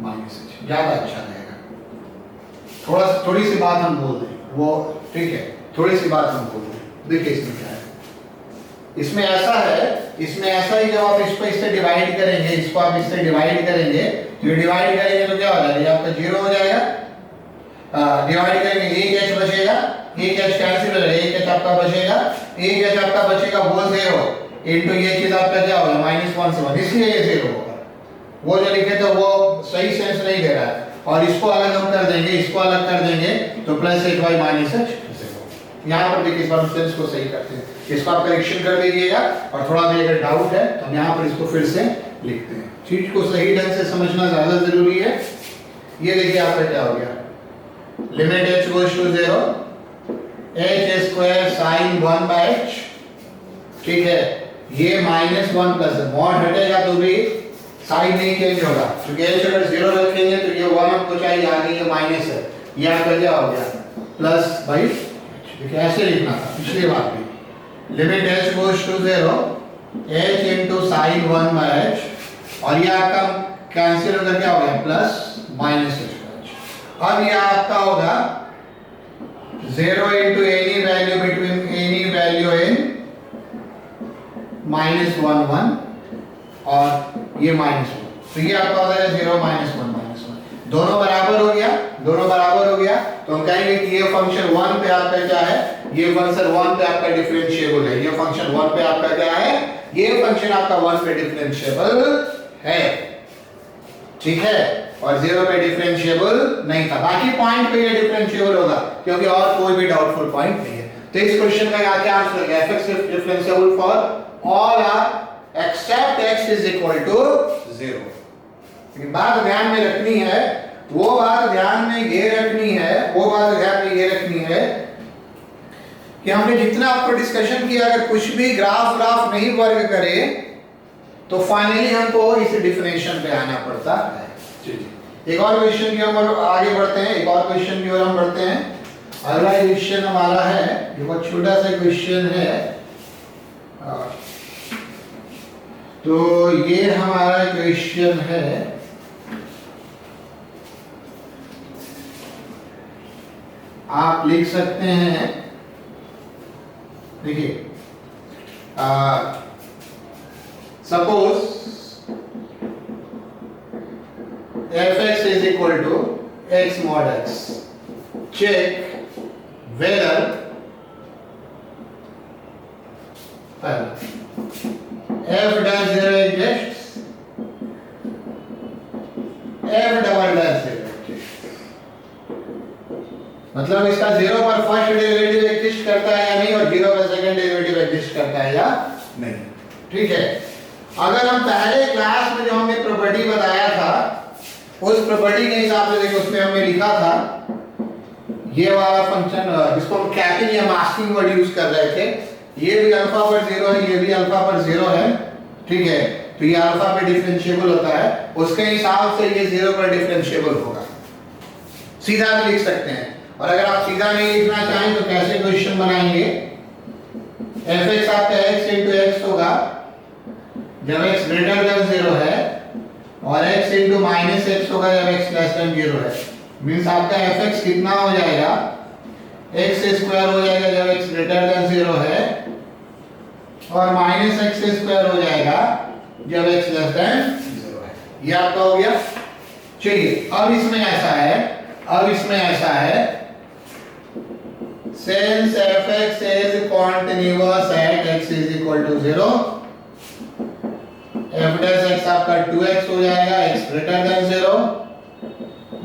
माइनस h, ज्यादा अच्छा रहेगा। थोड़ी सी बात हम बोल दें, वो ठीक है, थोड़ी सी बात हम बोल दें, देखिए इसमें क्या है, इसमें ऐसा है, इसमें ऐसा ही जब आप इसको इससे डिवाइड करेंगे, इसको आप इससे डिवाइड करेंगे, तो डिवाइड करेंगे तो क्या हो जाएगा, ये आपका 0 हो जाएगा। डिवाइड करेंगे एक एच बचेगा, एक एच कैंसिल हो जाएगा, एक एच आपका बचेगा, एक एच आपका बचेगा वो 0 इनटू ये चीज आपका क्या होगा -1 इसलिए ये 0 होगा। वो जो लिखे तो वो सही सेंस नहीं दे रहा है, और इसको अलग हम कर देंगे, इसको अलग कर देंगे तो +8y -h। यहाँ पर देखिए इस बार सेंस को सही करते हैं, इसको आप करेक्शन कर दीजिएगा, और थोड़ा भी अगर डाउट है तो हम यहाँ पर इसको फिर से लिखते हैं। चीज को सही ढंग से समझना ज्यादा जरूरी है। ये देखिए आपका क्या हो गया, limit h goes to 0 h square sin 1/h, ठीक है, ये -1 प्लस मॉड हटेगा तो भी साइन नहीं चेंज होगा, क्योंकि h अगर 0 रखेंगे तो ये 1 आपको चाहिए, आगे ये माइनस है, ये आपका क्या हो गया +/, देखिए ऐसे लिखना था पिछली बार भी, limit h goes to 0 h into sin 1/h, और ये आपका कैंसिल होकर क्या हो गया +-h। अब ये आपका होगा 0 into any value between any value in -1 1 और ये -1, तो ये आपका हो जाएगा 0 -1 दोनों बराबर हो गया, दोनों बराबर हो गया, तो हम कहेंगे कि ये फंक्शन 1 पे आपका क्या है, ये फंक्शन 1 पे आपका डिफरेंशिएबल है, ये फंक्शन 1 पे आपका क्या है, ये फंक्शन आपका 1 पे डिफरेंशिएबल है, ठीक है, और 0 पे डिफरेंशिएबल नहीं था, बाकी पॉइंट पे ये डिफरेंशिएबल होगा, क्योंकि और कोई भी डाउटफुल पॉइंट नहीं है। तो इस क्वेश्चन का क्या आंसर है, f(x) is differentiable for all r except x is equal to 0। बात ध्यान में रखनी है, वो बात ध्यान में ये रखनी है, वो बात ध्यान में ये रखनी है कि हमने जितना आपको डिस्कशन किया, अगर कुछ भी ग्राफ नहीं वर्क करे तो फाइनली हमको इस डिफिनेशन पे आना पड़ता है। एक और क्वेश्चन की ओर आगे बढ़ते हैं, एक और क्वेश्चन की ओर हम बढ़ते हैं। अगला क्वेश्चन हमारा है, ये बहुत छोटा सा क्वेश्चन है, तो ये हमारा क्वेश्चन है, आप लिख सकते हैं, देखिए suppose f(x) is equal to x mod x, check whether f dash 0 exists, f double dash 0 मतलब इसका 0 पर फर्स्ट डेरिवेटिव एग्जिस्ट करता है या नहीं, और 0 पर सेकंड डेरिवेटिव एग्जिस्ट करता है या नहीं, ठीक है। अगर हम पहले क्लास में जो हमने प्रॉपर्टी बताया था, उस प्रॉपर्टी के हिसाब से देखो, उसमें हमने लिखा था ये वाला फंक्शन जिसको हम कैपिंग या मास्किंग वर्ड यूज कर रहे थे, ये भी अल्फा पर 0 है, ये भी अल्फा पर 0 है, ठीक है, तो ये अल्फा पे डिफरेंशिएबल होता है, उसके हिसाब से ये 0 पर डिफरेंशिएबल होगा, सीधा भी लिख सकते हैं। और अगर आप सीधा नहीं लिखना चाहें तो कैसे क्वेश्चन बनाएंगे, f(x) आपका x into x होगा जब x ग्रेटर देन 0 है, और x into -x होगा जब x लेस देन 0 है। मींस आपका f(x) कितना हो जाएगा, x स्क्वायर हो जाएगा जब x ग्रेटर देन 0 है, और -x स्क्वायर हो जाएगा जब x लेस देन 0 है। ये आपका हो गया। चलिए अब इसमें ऐसा है, since f(x) is continuous at x is equal to 0, f dash x आपका 2x हो जाएगा x greater than 0,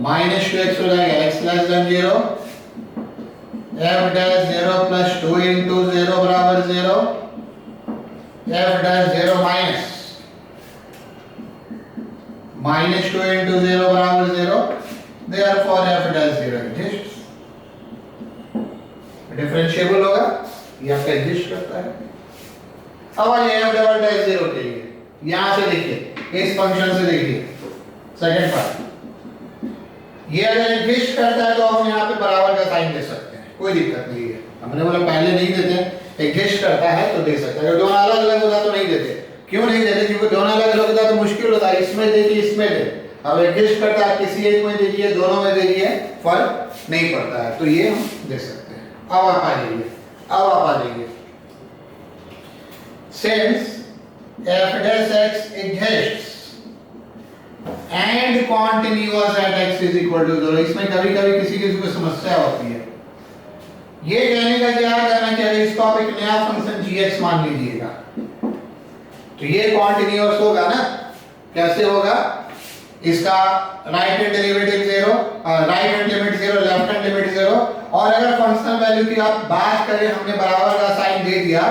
minus 2x हो जाएगा x less than 0, f dash 0 plus 2 into 0 बराबर 0, f dash 0 minus 2 into 0 बराबर 0, therefore f dash 0 exists। Differentiable होगा, ये आपका एग्जिस्ट करता है। अब आइए f डबल डैश 0 के लिए, यहां से देखिए, इस फंक्शन से देखिए सेकंड पार्ट, ये अगर एग्जिस्ट करता है तो हम यहां पे बराबर का साइन दे सकते हैं, कोई दिक्कत नहीं है। हमने बोला पहले नहीं देते, एग्जिस्ट करता है तो दे सकते हैं, अगर दोनों अलग अलग होता तो नहीं देते। क्यों नहीं देते, क्योंकि दोनों अलग अलग होता तो मुश्किल होता है, इसमें देखिए इसमें दे, अब एग्जिस्ट करता है किसी एक में दीजिए, दोनों में दीजिए, फर्क नहीं पड़ता है, तो ये हम दे सकते हैं। अब आप आ जाइए, अब आप आ जाइए, since f dash x exists and continuous at x is equal to 0, इसमें कभी कभी किसी किसी को समस्या होती है। ये कहने का क्या करना कि अगर इसको आप एक नया फंक्शन gx मान लीजिएगा तो ये कॉन्टिन्यूअस होगा ना। कैसे होगा? इसका right hand derivative 0, right hand limit 0, left hand limit 0, और अगर फंक्शनल वैल्यू की आप बात करें, हमने बराबर का साइन दे दिया,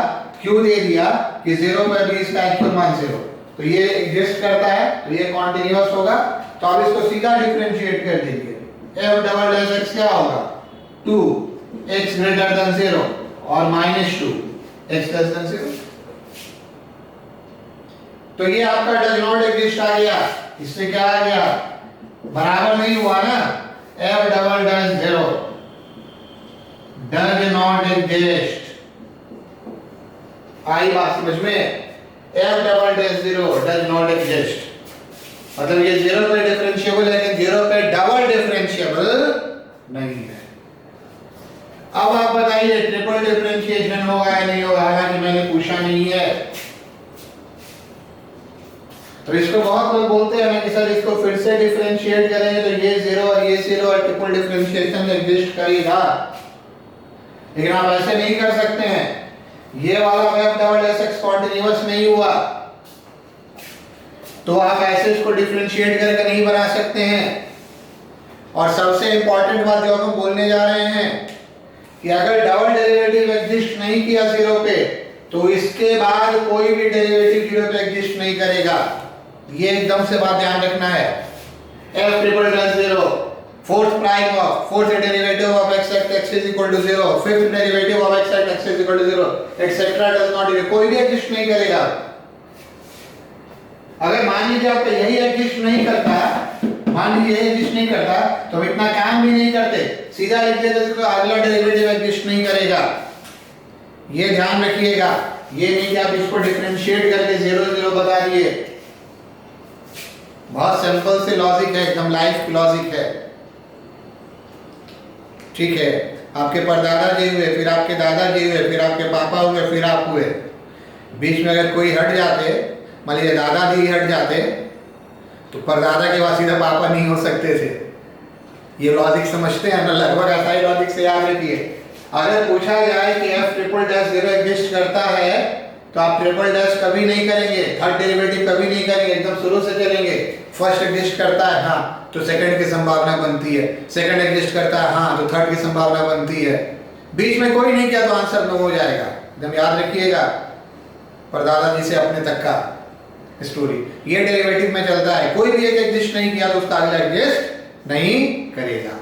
क्यों दे दिया कि 0 पर भी इसका एक्चुअल मान 0, तो ये एग्जिस्ट करता है, तो ये कॉन्टिन्यूअस होगा। तो आप इसको सीधा डिफरेंशिएट कर दीजिए, f डबल डैश x क्या होगा? 2x ग्रेटर देन 0 और -2 x लेस देन 0। तो ये आपका डज नॉट एग्जिस्ट आ गया। इससे क्या आ गया? बराबर नहीं हुआ ना, f double dash 0 does not exist. आई बात समझ में? f double dash 0 does not exist, मतलब ये 0 पे डिफरेंशिएबल है लेकिन 0 पे डबल डिफरेंशिएबल नहीं है। अब आप बताइए ट्रिपल डिफरेंशिएशन होगा या नहीं होगा? हालांकि मैंने पूछा नहीं है। तो इसको बहुत लोग बोलते हैं ना कि सर इसको फिर से डिफरेंशिएट करेंगे तो ये 0 और ये 0 और ट्रिपल डिफरेंशिएशन एग्जिस्ट करेगा, लेकिन आप ऐसे नहीं कर सकते हैं। ये वाला f double dash x continuous नहीं हुआ तो आप ऐसे इसको डिफरेंशिएट करके नहीं बना सकते हैं। और सबसे इंपॉर्टेंट बात जो हम बोलने जा रहे हैं कि अगर डबल डेरिवेटिव एग्जिस्ट नहीं किया 0 पे तो इसके बाद कोई भी डेरिवेटिव 0 पे एग्जिस्ट नहीं करेगा। ये एकदम से बात ध्यान रखना है। f triple dash 0, fourth prime of fourth derivative of x at x is equal to 0, fifth derivative of x at x is equal to 0, etc. does not exist, कोई भी एग्जिस्ट नहीं करेगा। अगर मान लीजिए आपका यही एग्जिस्ट नहीं करता, मान लीजिए यही एग्जिस्ट नहीं करता तो हम इतना काम भी नहीं करते, सीधा लिख देते तो अगला डेरिवेटिव एग्जिस्ट नहीं करेगा। ये ध्यान रखिएगा, ये नहीं कि आप इसको डिफरेंशिएट करके 0 0 बता दिए। बहुत सिंपल से लॉजिक है, एकदम लाइफ लॉजिक है। ठीक है, आपके परदादा जी हुए, फिर आपके दादाजी हुए, फिर आपके पापा हुए, फिर आप हुए। बीच में अगर कोई हट जाते, मान लीजिए दादाजी हट जाते तो परदादा के बाद सीधा पापा नहीं हो सकते थे। ये लॉजिक समझते हैं ना? लगभग ऐसा ही लॉजिक से याद रखिए। अगर पूछा जाए कि f ट्रिपल डैश 0 एग्जिस्ट करता है तो आप ट्रिपल डैश कभी नहीं करेंगे, थर्ड डेरिवेटिव कभी नहीं करेंगे, एकदम शुरू से चलेंगे। फर्स्ट एग्जिस्ट करता है हाँ तो सेकंड की संभावना बनती है, सेकंड एग्जिस्ट करता है हाँ तो थर्ड की संभावना बनती है। बीच में कोई नहीं किया तो आंसर नो हो जाएगा। एकदम याद रखिएगा, परदादा जी से अपने तक का स्टोरी ये डेरिवेटिव में चलता है। कोई भी एक एग्जिस्ट नहीं किया तो उसका अगला एग्जिस्ट नहीं करेगा।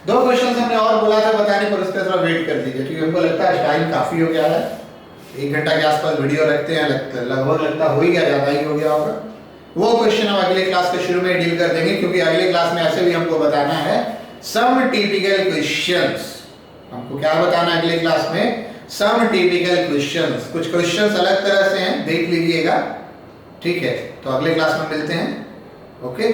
दो क्वेश्चन हमने और बोला था बताने पर, उसका थोड़ा वेट कर दीजिए क्योंकि हमको लगता है टाइम काफी हो गया है। 1 घंटा के आसपास वीडियो रखते हैं, लगभग लगता हो ही गया, ज्यादा ही हो गया होगा। वो क्वेश्चन हम अगले क्लास के शुरू में डील कर देंगे क्योंकि अगले क्लास में ऐसे भी हमको बताना है सम टिपिकल क्वेश्चंस। हमको क्या बताना है अगले क्लास में? सम टिपिकल क्वेश्चंस। कुछ क्वेश्चंस अलग तरह से हैं, देख लीजिएगा। ठीक है, तो अगले क्लास में मिलते हैं। ओके।